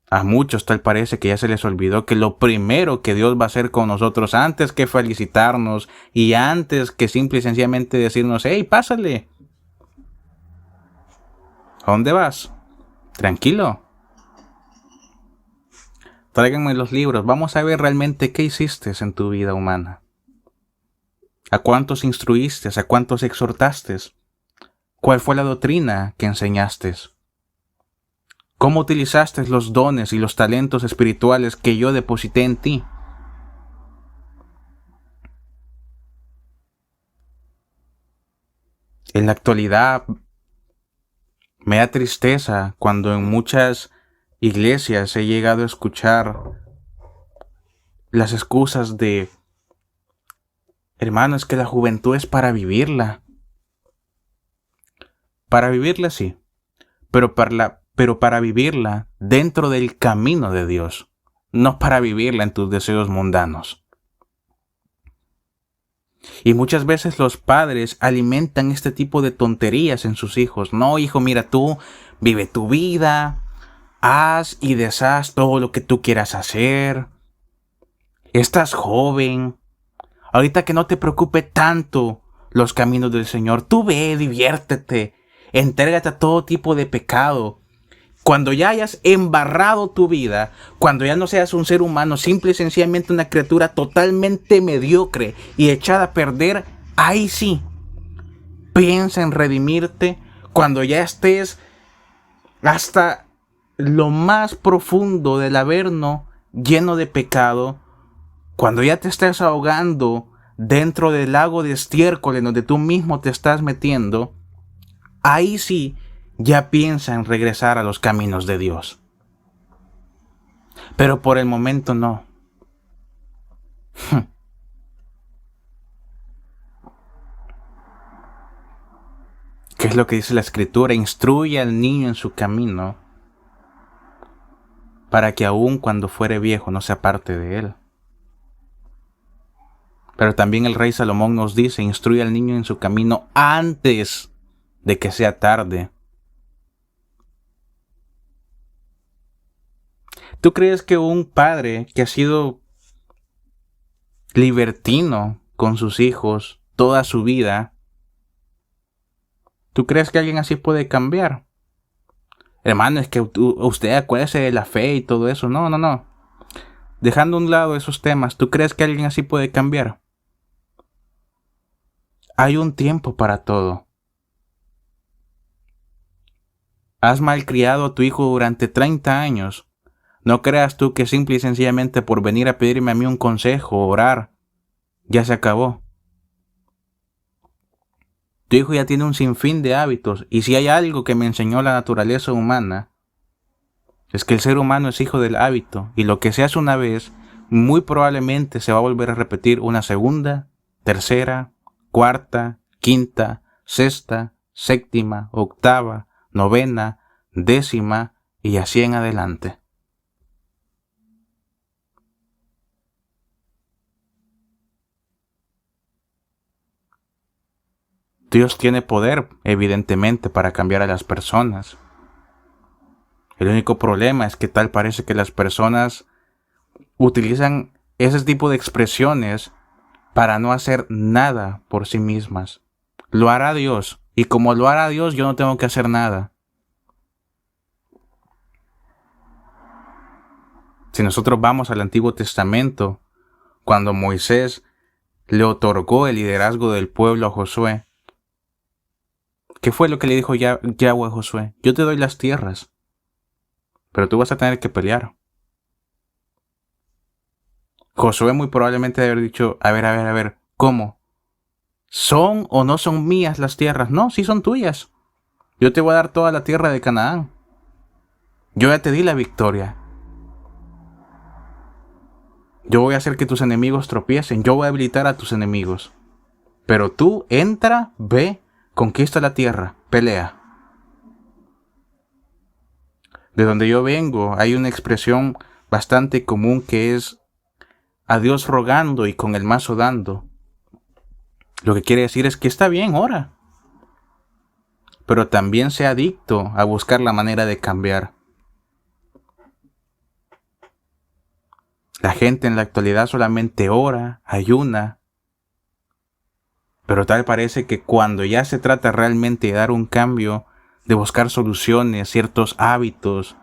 A muchos tal parece que ya se les olvidó que lo primero que Dios va a hacer con nosotros, antes que felicitarnos y antes que simple y sencillamente decirnos, hey, pásale. ¿A dónde vas? Tranquilo. Tráiganme los libros, vamos a ver realmente qué hiciste en tu vida humana. ¿A cuántos instruiste? ¿A cuántos exhortaste? ¿Cuál fue la doctrina que enseñaste? ¿Cómo utilizaste los dones y los talentos espirituales que yo deposité en ti? En la actualidad me da tristeza cuando en muchas iglesias he llegado a escuchar las excusas de, hermano, es que la juventud es para vivirla. Para vivirla sí, pero para vivirla dentro del camino de Dios, no para vivirla en tus deseos mundanos. Y muchas veces los padres alimentan este tipo de tonterías en sus hijos. No, hijo, mira, tú vive tu vida, haz y deshaz todo lo que tú quieras hacer. Estás joven. Ahorita que no te preocupe tanto los caminos del Señor, tú ve, diviértete, entrégate a todo tipo de pecado. Cuando ya hayas embarrado tu vida, cuando ya no seas un ser humano, simple y sencillamente una criatura totalmente mediocre y echada a perder, ahí sí, piensa en redimirte cuando ya estés hasta lo más profundo del averno lleno de pecado, cuando ya te estés ahogando dentro del lago de estiércol en donde tú mismo te estás metiendo, ahí sí ya piensa en regresar a los caminos de Dios. Pero por el momento no. ¿Qué es lo que dice la Escritura? Instruye al niño en su camino, para que aun cuando fuere viejo no se aparte de él. Pero también el rey Salomón nos dice, instruye al niño en su camino antes de que sea tarde. ¿Tú crees que un padre que ha sido libertino con sus hijos toda su vida, tú crees que alguien así puede cambiar? Hermano, es que usted acuérdese de la fe y todo eso. No. Dejando a un lado esos temas, ¿tú crees que alguien así puede cambiar? Hay un tiempo para todo. Has malcriado a tu hijo durante 30 años. No creas tú que simple y sencillamente por venir a pedirme a mí un consejo o orar, ya se acabó. Tu hijo ya tiene un sinfín de hábitos, y si hay algo que me enseñó la naturaleza humana, es que el ser humano es hijo del hábito, y lo que se hace una vez, muy probablemente se va a volver a repetir una segunda, tercera, cuarta, quinta, sexta, séptima, octava, novena, décima, y así en adelante. Dios tiene poder, evidentemente, para cambiar a las personas. El único problema es que tal parece que las personas utilizan ese tipo de expresiones para no hacer nada por sí mismas. Lo hará Dios, y como lo hará Dios, yo no tengo que hacer nada. Si nosotros vamos al Antiguo Testamento, cuando Moisés le otorgó el liderazgo del pueblo a Josué, ¿qué fue lo que le dijo Yahweh a Josué? Yo te doy las tierras, pero tú vas a tener que pelear. Josué muy probablemente debe haber dicho, a ver, ¿cómo? ¿Son o no son mías las tierras? No, sí son tuyas. Yo te voy a dar toda la tierra de Canaán. Yo ya te di la victoria. Yo voy a hacer que tus enemigos tropiecen. Yo voy a habilitar a tus enemigos. Pero tú entra, ve, conquista la tierra, pelea. De donde yo vengo hay una expresión bastante común que es a Dios rogando y con el mazo dando. Lo que quiere decir es que está bien, ora, pero también sea adicto a buscar la manera de cambiar. La gente en la actualidad solamente ora, ayuna, pero tal parece que cuando ya se trata realmente de dar un cambio, de buscar soluciones, ciertos hábitos,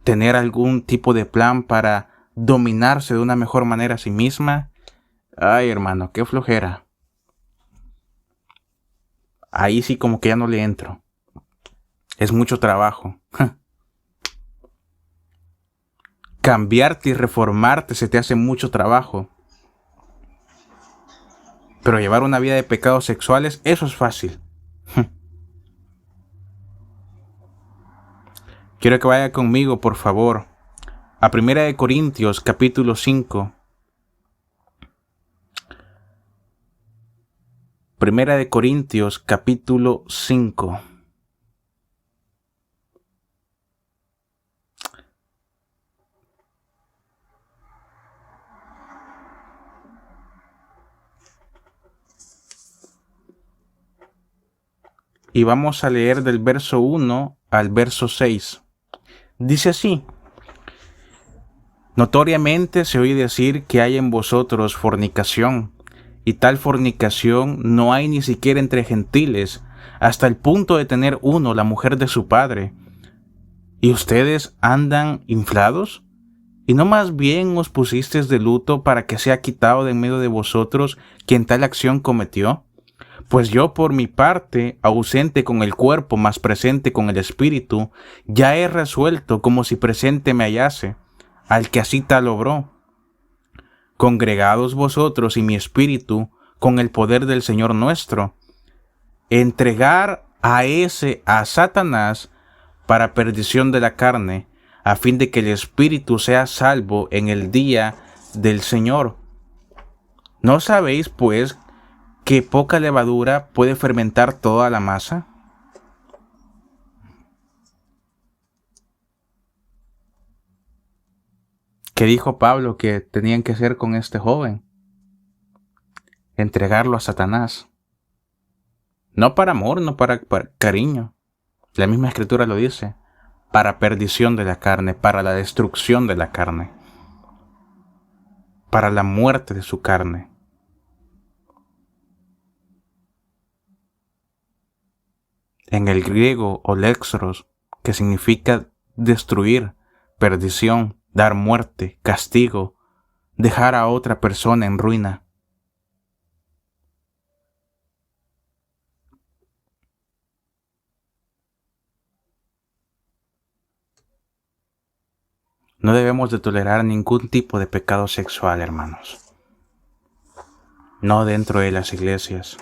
tener algún tipo de plan para dominarse de una mejor manera a sí misma, ay hermano, qué flojera. Ahí sí como que ya no le entro. Es mucho trabajo. Cambiarte y reformarte se te hace mucho trabajo. Pero llevar una vida de pecados sexuales, eso es fácil. Quiero que vaya conmigo, por favor, a 1 Corintios capítulo 5. 1 Corintios capítulo 5. Y vamos a leer del verso 1 al verso 6. Dice así: notoriamente se oye decir que hay en vosotros fornicación, y tal fornicación no hay ni siquiera entre gentiles, hasta el punto de tener uno la mujer de su padre. ¿Y ustedes andan inflados? ¿Y no más bien os pusisteis de luto para que sea quitado de en medio de vosotros quien tal acción cometió? Pues yo por mi parte, ausente con el cuerpo, mas presente con el espíritu, ya he resuelto como si presente me hallase, al que así tal obró. Congregados vosotros y mi espíritu con el poder del Señor nuestro, entregar a Satanás para perdición de la carne, a fin de que el espíritu sea salvo en el día del Señor. ¿No sabéis, pues, que poca levadura puede fermentar toda la masa? ¿Qué dijo Pablo que tenían que hacer con este joven? Entregarlo a Satanás. No para amor, no para cariño. La misma escritura lo dice. Para perdición de la carne, para la destrucción de la carne, para la muerte de su carne. En el griego, olexros, que significa destruir, perdición, dar muerte, castigo, dejar a otra persona en ruina. No debemos de tolerar ningún tipo de pecado sexual, hermanos. No dentro de las iglesias.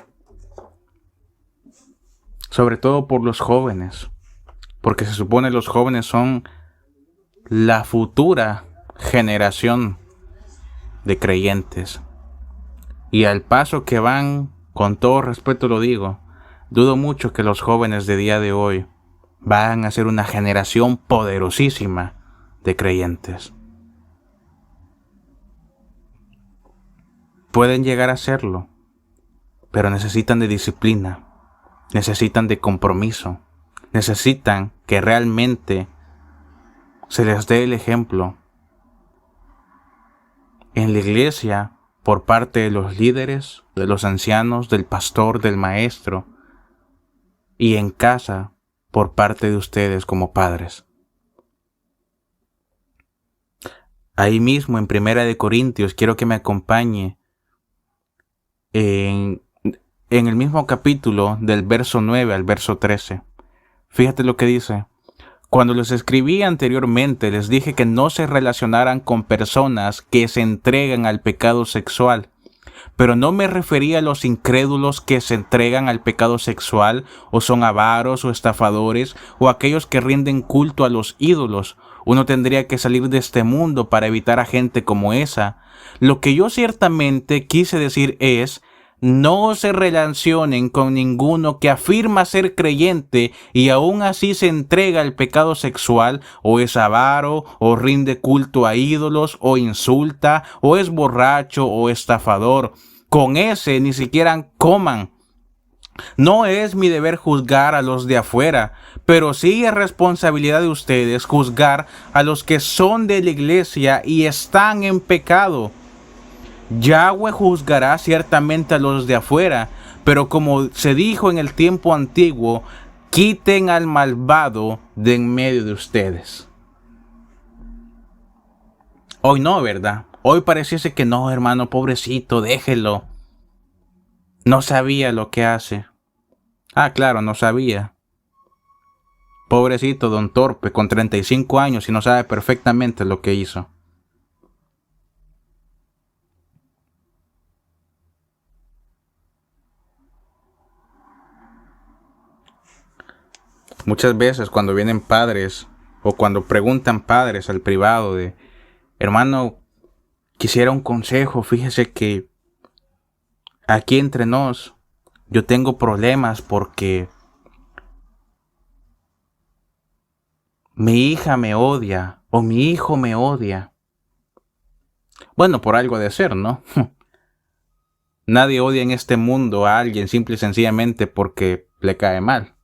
Sobre todo por los jóvenes, porque se supone los jóvenes son la futura generación de creyentes. Y al paso que van, con todo respeto lo digo, dudo mucho que los jóvenes de día de hoy van a ser una generación poderosísima de creyentes. Pueden llegar a serlo, pero necesitan de disciplina, necesitan de compromiso, necesitan que realmente se les dé el ejemplo en la iglesia por parte de los líderes, de los ancianos, del pastor, del maestro, y en casa por parte de ustedes como padres. Ahí mismo en Primera de Corintios quiero que me acompañe en el mismo capítulo del verso 9 al verso 13. Fíjate lo que dice. Cuando les escribí anteriormente les dije que no se relacionaran con personas que se entregan al pecado sexual, pero no me refería a los incrédulos que se entregan al pecado sexual o son avaros o estafadores o aquellos que rinden culto a los ídolos. Uno tendría que salir de este mundo para evitar a gente como esa. Lo que yo ciertamente quise decir es: no se relacionen con ninguno que afirma ser creyente y aún así se entrega al pecado sexual, o es avaro, o rinde culto a ídolos, o insulta, o es borracho, o estafador. Con ese ni siquiera coman. No es mi deber juzgar a los de afuera, pero sí es responsabilidad de ustedes juzgar a los que son de la iglesia y están en pecado. Yahweh juzgará ciertamente a los de afuera, pero como se dijo en el tiempo antiguo, quiten al malvado de en medio de ustedes. Hoy no, ¿verdad? Hoy pareciese que no, hermano, pobrecito, déjelo. No sabía lo que hace. Ah, claro, no sabía. Pobrecito don Torpe, con 35 años y no sabe perfectamente lo que hizo. Muchas veces cuando vienen padres o cuando preguntan padres al privado de: hermano, quisiera un consejo, fíjese que aquí entre nos yo tengo problemas porque mi hija me odia o mi hijo me odia. Bueno, por algo de ser, ¿no? Nadie odia en este mundo a alguien simple y sencillamente porque le cae mal.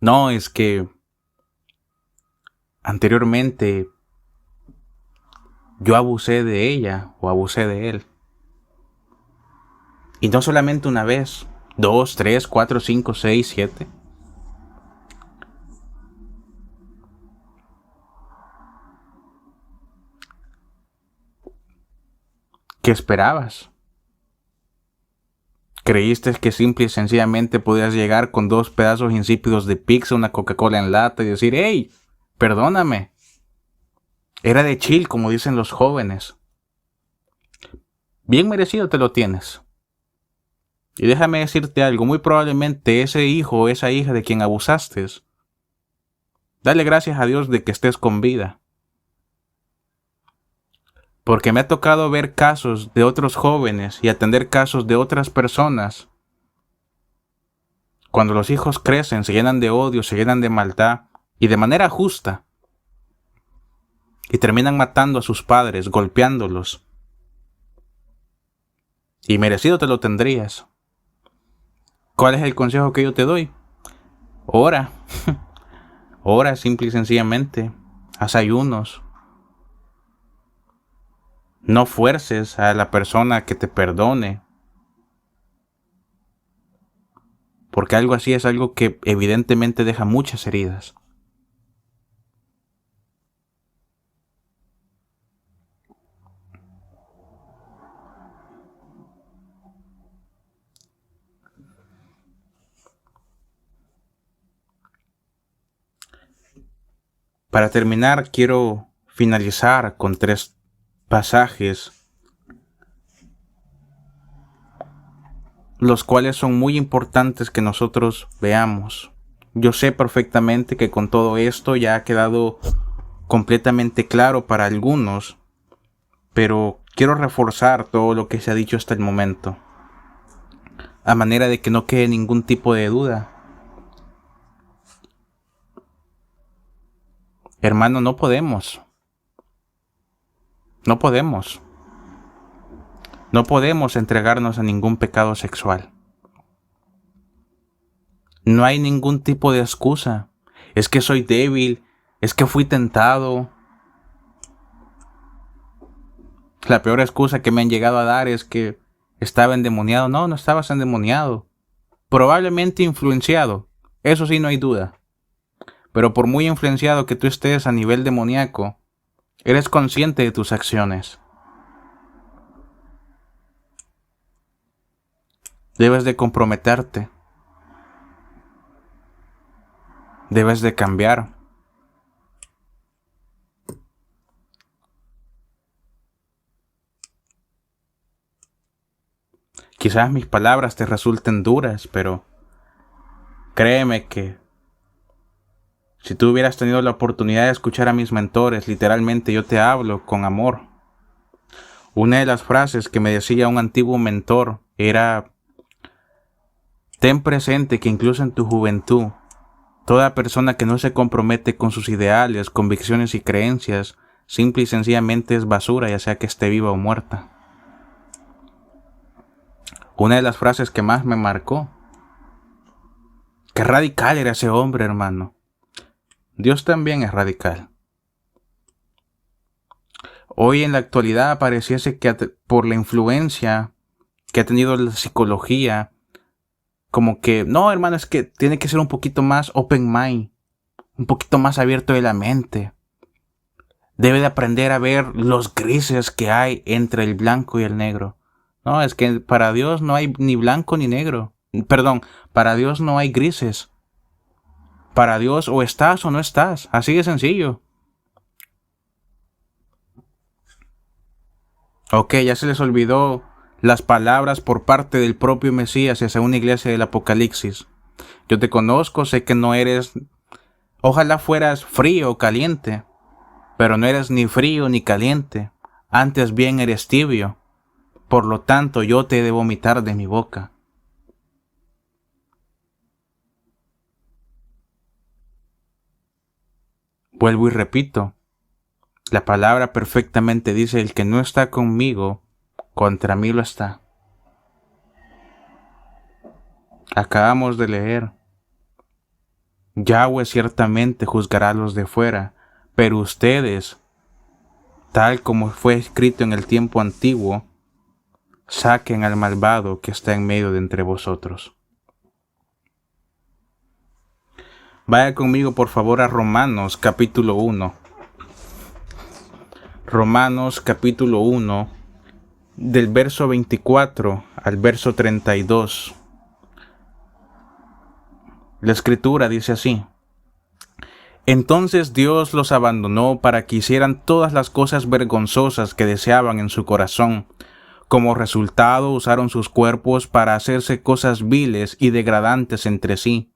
No, es que anteriormente yo abusé de ella o abusé de él. Y no solamente una vez, 2, 3, 4, 5, 6, 7. ¿Qué esperabas? ¿Creíste que simple y sencillamente podías llegar con 2 pedazos insípidos de pizza, una Coca-Cola en lata y decir, hey, perdóname? Era de chill, como dicen los jóvenes. Bien merecido te lo tienes. Y déjame decirte algo, muy probablemente ese hijo o esa hija de quien abusaste, dale gracias a Dios de que estés con vida. Porque me ha tocado ver casos de otros jóvenes y atender casos de otras personas. Cuando los hijos crecen, se llenan de odio, se llenan de maldad, y de manera justa. Y terminan matando a sus padres, golpeándolos. Y merecido te lo tendrías. ¿Cuál es el consejo que yo te doy? Ora. Ora simple y sencillamente. Haz ayunos. No fuerces a la persona que te perdone. Porque algo así es algo que evidentemente deja muchas heridas. Para terminar, quiero finalizar con 3 pasajes, los cuales son muy importantes que nosotros veamos. Yo sé perfectamente que con todo esto ya ha quedado completamente claro para algunos, pero quiero reforzar todo lo que se ha dicho hasta el momento, a manera de que no quede ningún tipo de duda. Hermano, no podemos entregarnos a ningún pecado sexual. No hay ningún tipo de excusa. Es que soy débil, es que fui tentado. La peor excusa que me han llegado a dar es que estaba endemoniado. No, no estabas endemoniado. Probablemente influenciado, eso sí no hay duda. Pero por muy influenciado que tú estés a nivel demoníaco, eres consciente de tus acciones. Debes de comprometerte. Debes de cambiar. Quizás mis palabras te resulten duras, pero créeme que si tú hubieras tenido la oportunidad de escuchar a mis mentores, literalmente yo te hablo con amor. Una de las frases que me decía un antiguo mentor era: ten presente que incluso en tu juventud, toda persona que no se compromete con sus ideales, convicciones y creencias, simple y sencillamente es basura, ya sea que esté viva o muerta. Una de las frases que más me marcó. Qué radical era ese hombre, hermano. Dios también es radical. Hoy en la actualidad pareciese que por la influencia que ha tenido la psicología, como que, no, hermano, es que tiene que ser un poquito más open mind, un poquito más abierto de la mente. Debe de aprender a ver los grises que hay entre el blanco y el negro. No, es que para Dios no hay ni blanco ni negro. Perdón, para Dios no hay grises. Para Dios o estás o no estás. Así de sencillo. Ok, ya se les olvidó las palabras por parte del propio Mesías hacia una iglesia del Apocalipsis. Yo te conozco, sé que no eres... Ojalá fueras frío o caliente, pero no eres ni frío ni caliente. Antes bien eres tibio. Por lo tanto, yo te he de vomitar de mi boca. Vuelvo y repito. La palabra perfectamente dice: el que no está conmigo, contra mí lo está. Acabamos de leer: Yahweh ciertamente juzgará a los de fuera, pero ustedes, tal como fue escrito en el tiempo antiguo, saquen al malvado que está en medio de entre vosotros. Vaya conmigo por favor a Romanos capítulo 1. Romanos capítulo 1, del verso 24 al verso 32. La escritura dice así: Entonces Dios los abandonó para que hicieran todas las cosas vergonzosas que deseaban en su corazón. Como resultado, usaron sus cuerpos para hacerse cosas viles y degradantes entre sí.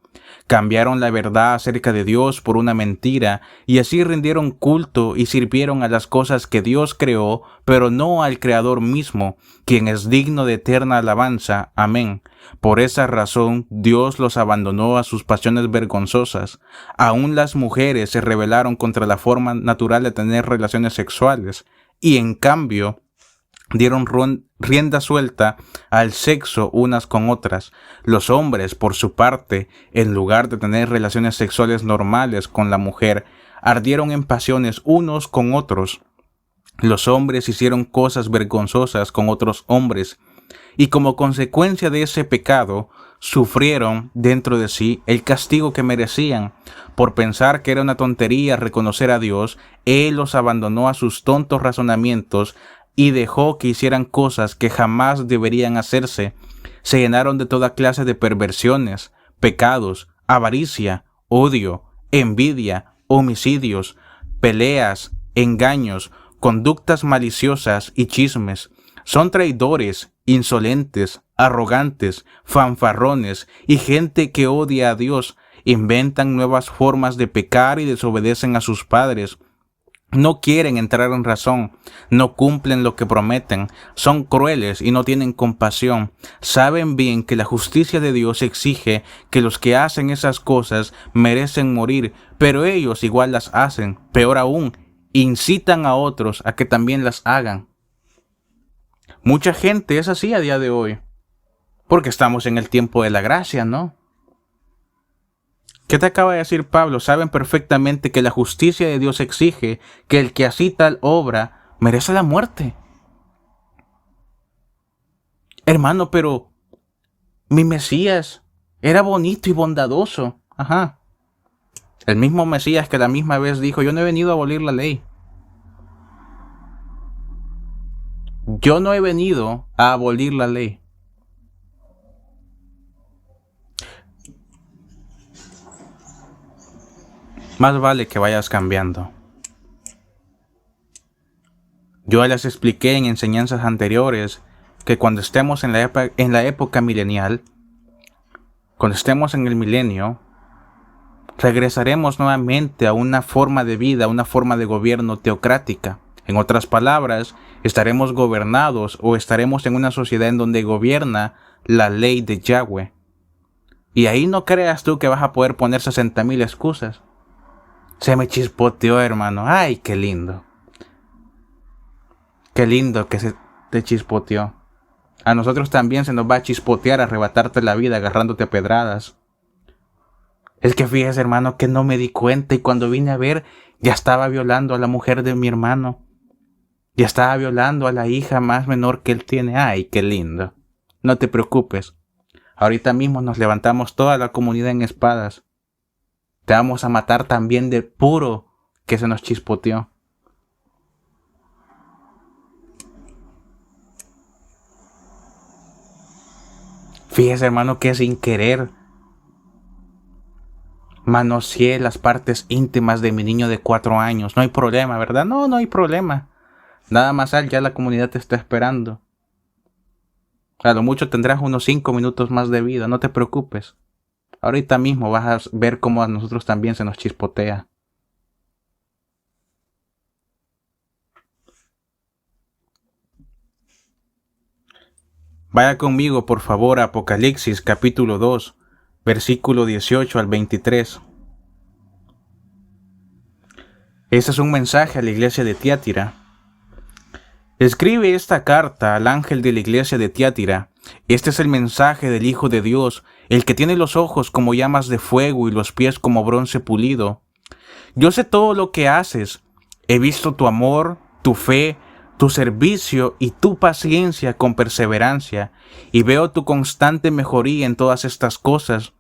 Cambiaron la verdad acerca de Dios por una mentira, y así rindieron culto y sirvieron a las cosas que Dios creó, pero no al Creador mismo, quien es digno de eterna alabanza. Amén. Por esa razón, Dios los abandonó a sus pasiones vergonzosas. Aún las mujeres se rebelaron contra la forma natural de tener relaciones sexuales, y en cambio, dieron rienda suelta al sexo unas con otras. Los hombres, por su parte, en lugar de tener relaciones sexuales normales con la mujer, ardieron en pasiones unos con otros. Los hombres hicieron cosas vergonzosas con otros hombres, y como consecuencia de ese pecado, sufrieron dentro de sí el castigo que merecían. Por pensar que era una tontería reconocer a Dios, Él los abandonó a sus tontos razonamientos y dejó que hicieran cosas que jamás deberían hacerse. Se llenaron de toda clase de perversiones, pecados, avaricia, odio, envidia, homicidios, peleas, engaños, conductas maliciosas y chismes. Son traidores, insolentes, arrogantes, fanfarrones y gente que odia a Dios. Inventan nuevas formas de pecar y desobedecen a sus padres. No quieren entrar en razón, no cumplen lo que prometen, son crueles y no tienen compasión. Saben bien que la justicia de Dios exige que los que hacen esas cosas merecen morir, pero ellos igual las hacen. Peor aún, incitan a otros a que también las hagan. Mucha gente es así a día de hoy, porque estamos en el tiempo de la gracia, ¿no? ¿Qué te acaba de decir Pablo? Saben perfectamente que la justicia de Dios exige que el que así tal obra merece la muerte. Hermano, pero mi Mesías era bonito y bondadoso. Ajá. El mismo Mesías que la misma vez dijo: yo no he venido a abolir la ley. Yo no he venido a abolir la ley. Más vale que vayas cambiando. Yo les expliqué en enseñanzas anteriores que cuando estemos en la época milenial, cuando estemos en el milenio, regresaremos nuevamente a una forma de vida, a una forma de gobierno teocrática. En otras palabras, estaremos gobernados o estaremos en una sociedad en donde gobierna la ley de Yahweh. Y ahí no creas tú que vas a poder poner 60,000 excusas. Se me chispoteó, hermano. Ay, qué lindo. Qué lindo que se te chispoteó. A nosotros también se nos va a chispotear, arrebatarte la vida agarrándote a pedradas. Es que fíjese, hermano, que no me di cuenta y cuando vine a ver, ya estaba violando a la mujer de mi hermano. Ya estaba violando a la hija más menor que él tiene. Ay, qué lindo. No te preocupes. Ahorita mismo nos levantamos toda la comunidad en espadas. Te vamos a matar también de puro que se nos chispoteó. Fíjese, hermano, que sin querer manoseé las partes íntimas de mi niño de 4 años. No hay problema, ¿verdad? No, no hay problema. Nada más ya la comunidad te está esperando. A lo mucho tendrás unos 5 minutos más de vida, no te preocupes. Ahorita mismo vas a ver cómo a nosotros también se nos chispotea. Vaya conmigo, por favor, a Apocalipsis capítulo 2, versículo 18 al 23. Este es un mensaje a la iglesia de Tiatira. Escribe esta carta al ángel de la iglesia de Tiatira. Este es el mensaje del Hijo de Dios, el que tiene los ojos como llamas de fuego y los pies como bronce pulido. Yo sé todo lo que haces. He visto tu amor, tu fe, tu servicio y tu paciencia con perseverancia, y veo tu constante mejoría en todas estas cosas.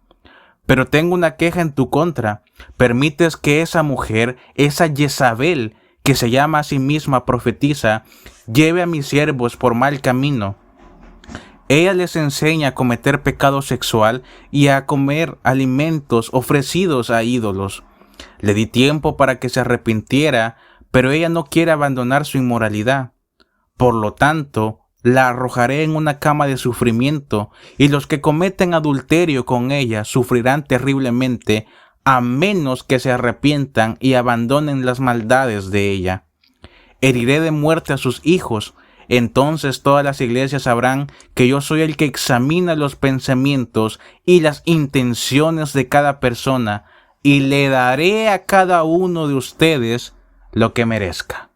Pero tengo una queja en tu contra. Permites que esa mujer, esa Jezabel, que se llama a sí misma profetisa, lleve a mis siervos por mal camino. Ella les enseña a cometer pecado sexual y a comer alimentos ofrecidos a ídolos. Le di tiempo para que se arrepintiera, pero ella no quiere abandonar su inmoralidad. Por lo tanto, la arrojaré en una cama de sufrimiento, y los que cometen adulterio con ella sufrirán terriblemente, a menos que se arrepientan y abandonen las maldades de ella. Heriré de muerte a sus hijos. Entonces todas las iglesias sabrán que yo soy el que examina los pensamientos y las intenciones de cada persona, y le daré a cada uno de ustedes lo que merezca.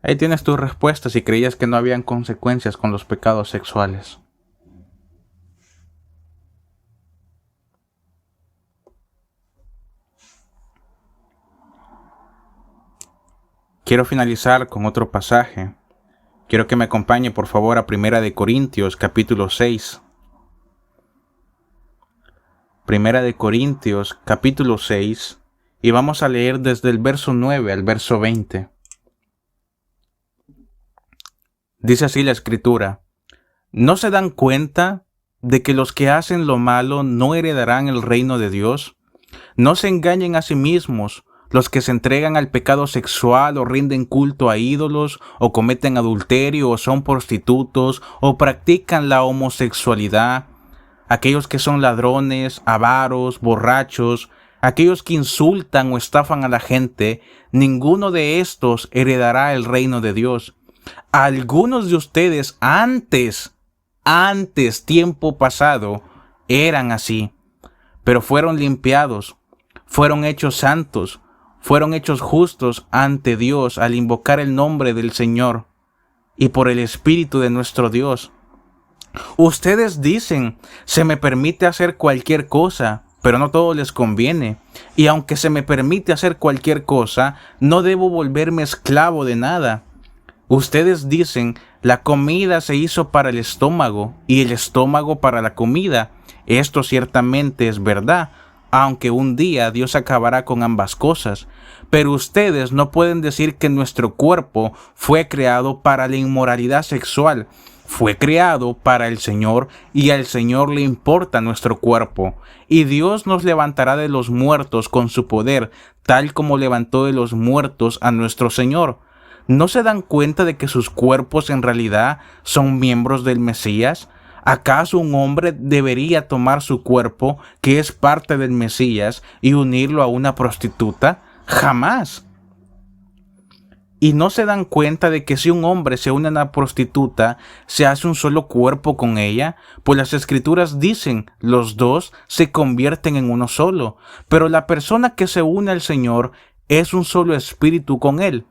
Ahí tienes tu respuesta si creías que no habían consecuencias con los pecados sexuales. Quiero finalizar con otro pasaje. Quiero que me acompañe por favor a 1 de Corintios capítulo 6. 1 de Corintios capítulo 6, y vamos a leer desde el verso 9 al verso 20. Dice así la Escritura: ¿no se dan cuenta de que los que hacen lo malo no heredarán el reino de Dios? No se engañen a sí mismos. Los que se entregan al pecado sexual o rinden culto a ídolos o cometen adulterio o son prostitutos o practican la homosexualidad, aquellos que son ladrones, avaros, borrachos, aquellos que insultan o estafan a la gente, ninguno de estos heredará el reino de Dios. Algunos de ustedes antes, tiempo pasado, eran así, pero fueron limpiados, fueron hechos santos, fueron hechos justos ante Dios al invocar el nombre del Señor y por el Espíritu de nuestro Dios. Ustedes dicen, se me permite hacer cualquier cosa, pero no todo les conviene. Y aunque se me permite hacer cualquier cosa, no debo volverme esclavo de nada. Ustedes dicen, la comida se hizo para el estómago y el estómago para la comida. Esto ciertamente es verdad, aunque un día Dios acabará con ambas cosas. Pero ustedes no pueden decir que nuestro cuerpo fue creado para la inmoralidad sexual. Fue creado para el Señor, y al Señor le importa nuestro cuerpo. Y Dios nos levantará de los muertos con su poder, tal como levantó de los muertos a nuestro Señor. ¿No se dan cuenta de que sus cuerpos en realidad son miembros del Mesías? ¿Acaso un hombre debería tomar su cuerpo, que es parte del Mesías, y unirlo a una prostituta? ¡Jamás! ¿Y no se dan cuenta de que si un hombre se une a una prostituta, se hace un solo cuerpo con ella? Pues las Escrituras dicen, los dos se convierten en uno solo. Pero la persona que se une al Señor es un solo espíritu con Él.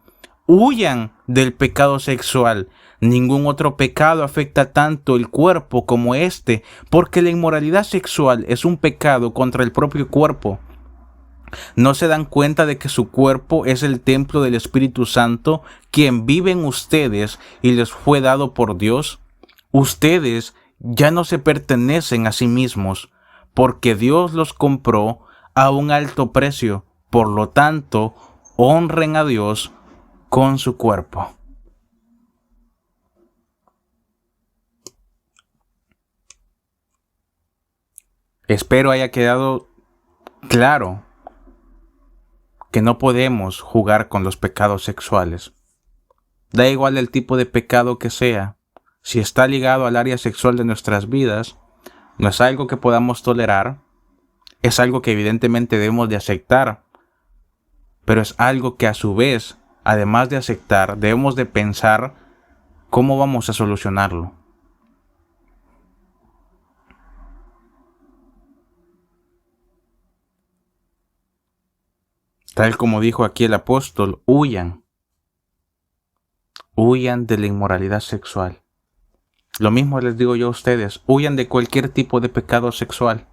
Huyan del pecado sexual. Ningún otro pecado afecta tanto el cuerpo como este, porque la inmoralidad sexual es un pecado contra el propio cuerpo. ¿No se dan cuenta de que su cuerpo es el templo del Espíritu Santo, quien vive en ustedes y les fue dado por Dios? Ustedes ya no se pertenecen a sí mismos, porque Dios los compró a un alto precio. Por lo tanto, honren a Dios con su cuerpo. Espero haya quedado claro que no podemos jugar con los pecados sexuales. Da igual el tipo de pecado que sea, si está ligado al área sexual de nuestras vidas, no es algo que podamos tolerar, es algo que evidentemente debemos de aceptar, pero es algo que a su vez, además de aceptar, debemos de pensar cómo vamos a solucionarlo. Tal como dijo aquí el apóstol, huyan de la inmoralidad sexual. Lo mismo les digo yo a ustedes, huyan de cualquier tipo de pecado sexual.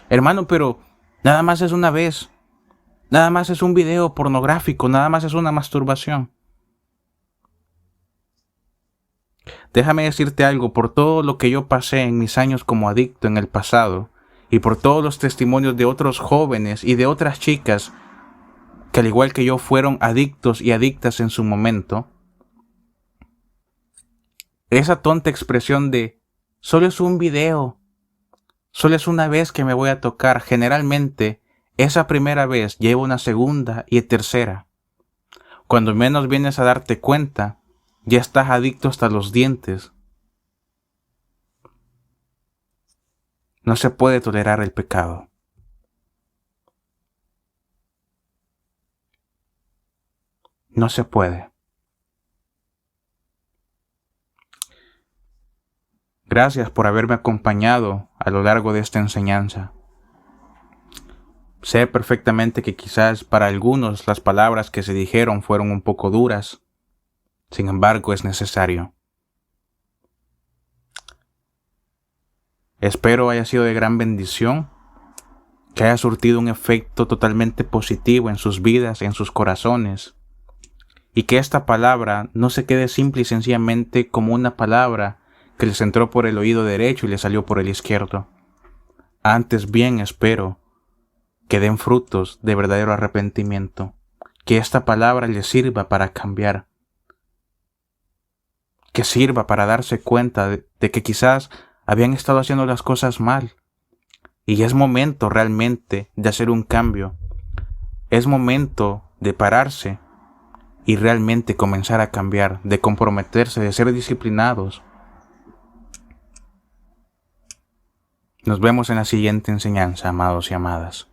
Hermano, pero nada más es una vez, nada más es un video pornográfico, nada más es una masturbación. Déjame decirte algo, por todo lo que yo pasé en mis años como adicto en el pasado, y por todos los testimonios de otros jóvenes y de otras chicas que al igual que yo fueron adictos y adictas en su momento, esa tonta expresión de solo es un video, solo es una vez que me voy a tocar, generalmente esa primera vez lleva una segunda y tercera. Cuando menos vienes a darte cuenta, ya estás adicto hasta los dientes. No se puede tolerar el pecado. No se puede. Gracias por haberme acompañado a lo largo de esta enseñanza. Sé perfectamente que quizás para algunos las palabras que se dijeron fueron un poco duras. Sin embargo, es necesario. Espero haya sido de gran bendición, que haya surtido un efecto totalmente positivo en sus vidas, en sus corazones, y que esta palabra no se quede simple y sencillamente como una palabra que les entró por el oído derecho y les salió por el izquierdo. Antes bien espero que den frutos de verdadero arrepentimiento, que esta palabra les sirva para cambiar, que sirva para darse cuenta de que quizás habían estado haciendo las cosas mal, y es momento realmente de hacer un cambio. Es momento de pararse y realmente comenzar a cambiar, de comprometerse, de ser disciplinados. Nos vemos en la siguiente enseñanza, amados y amadas.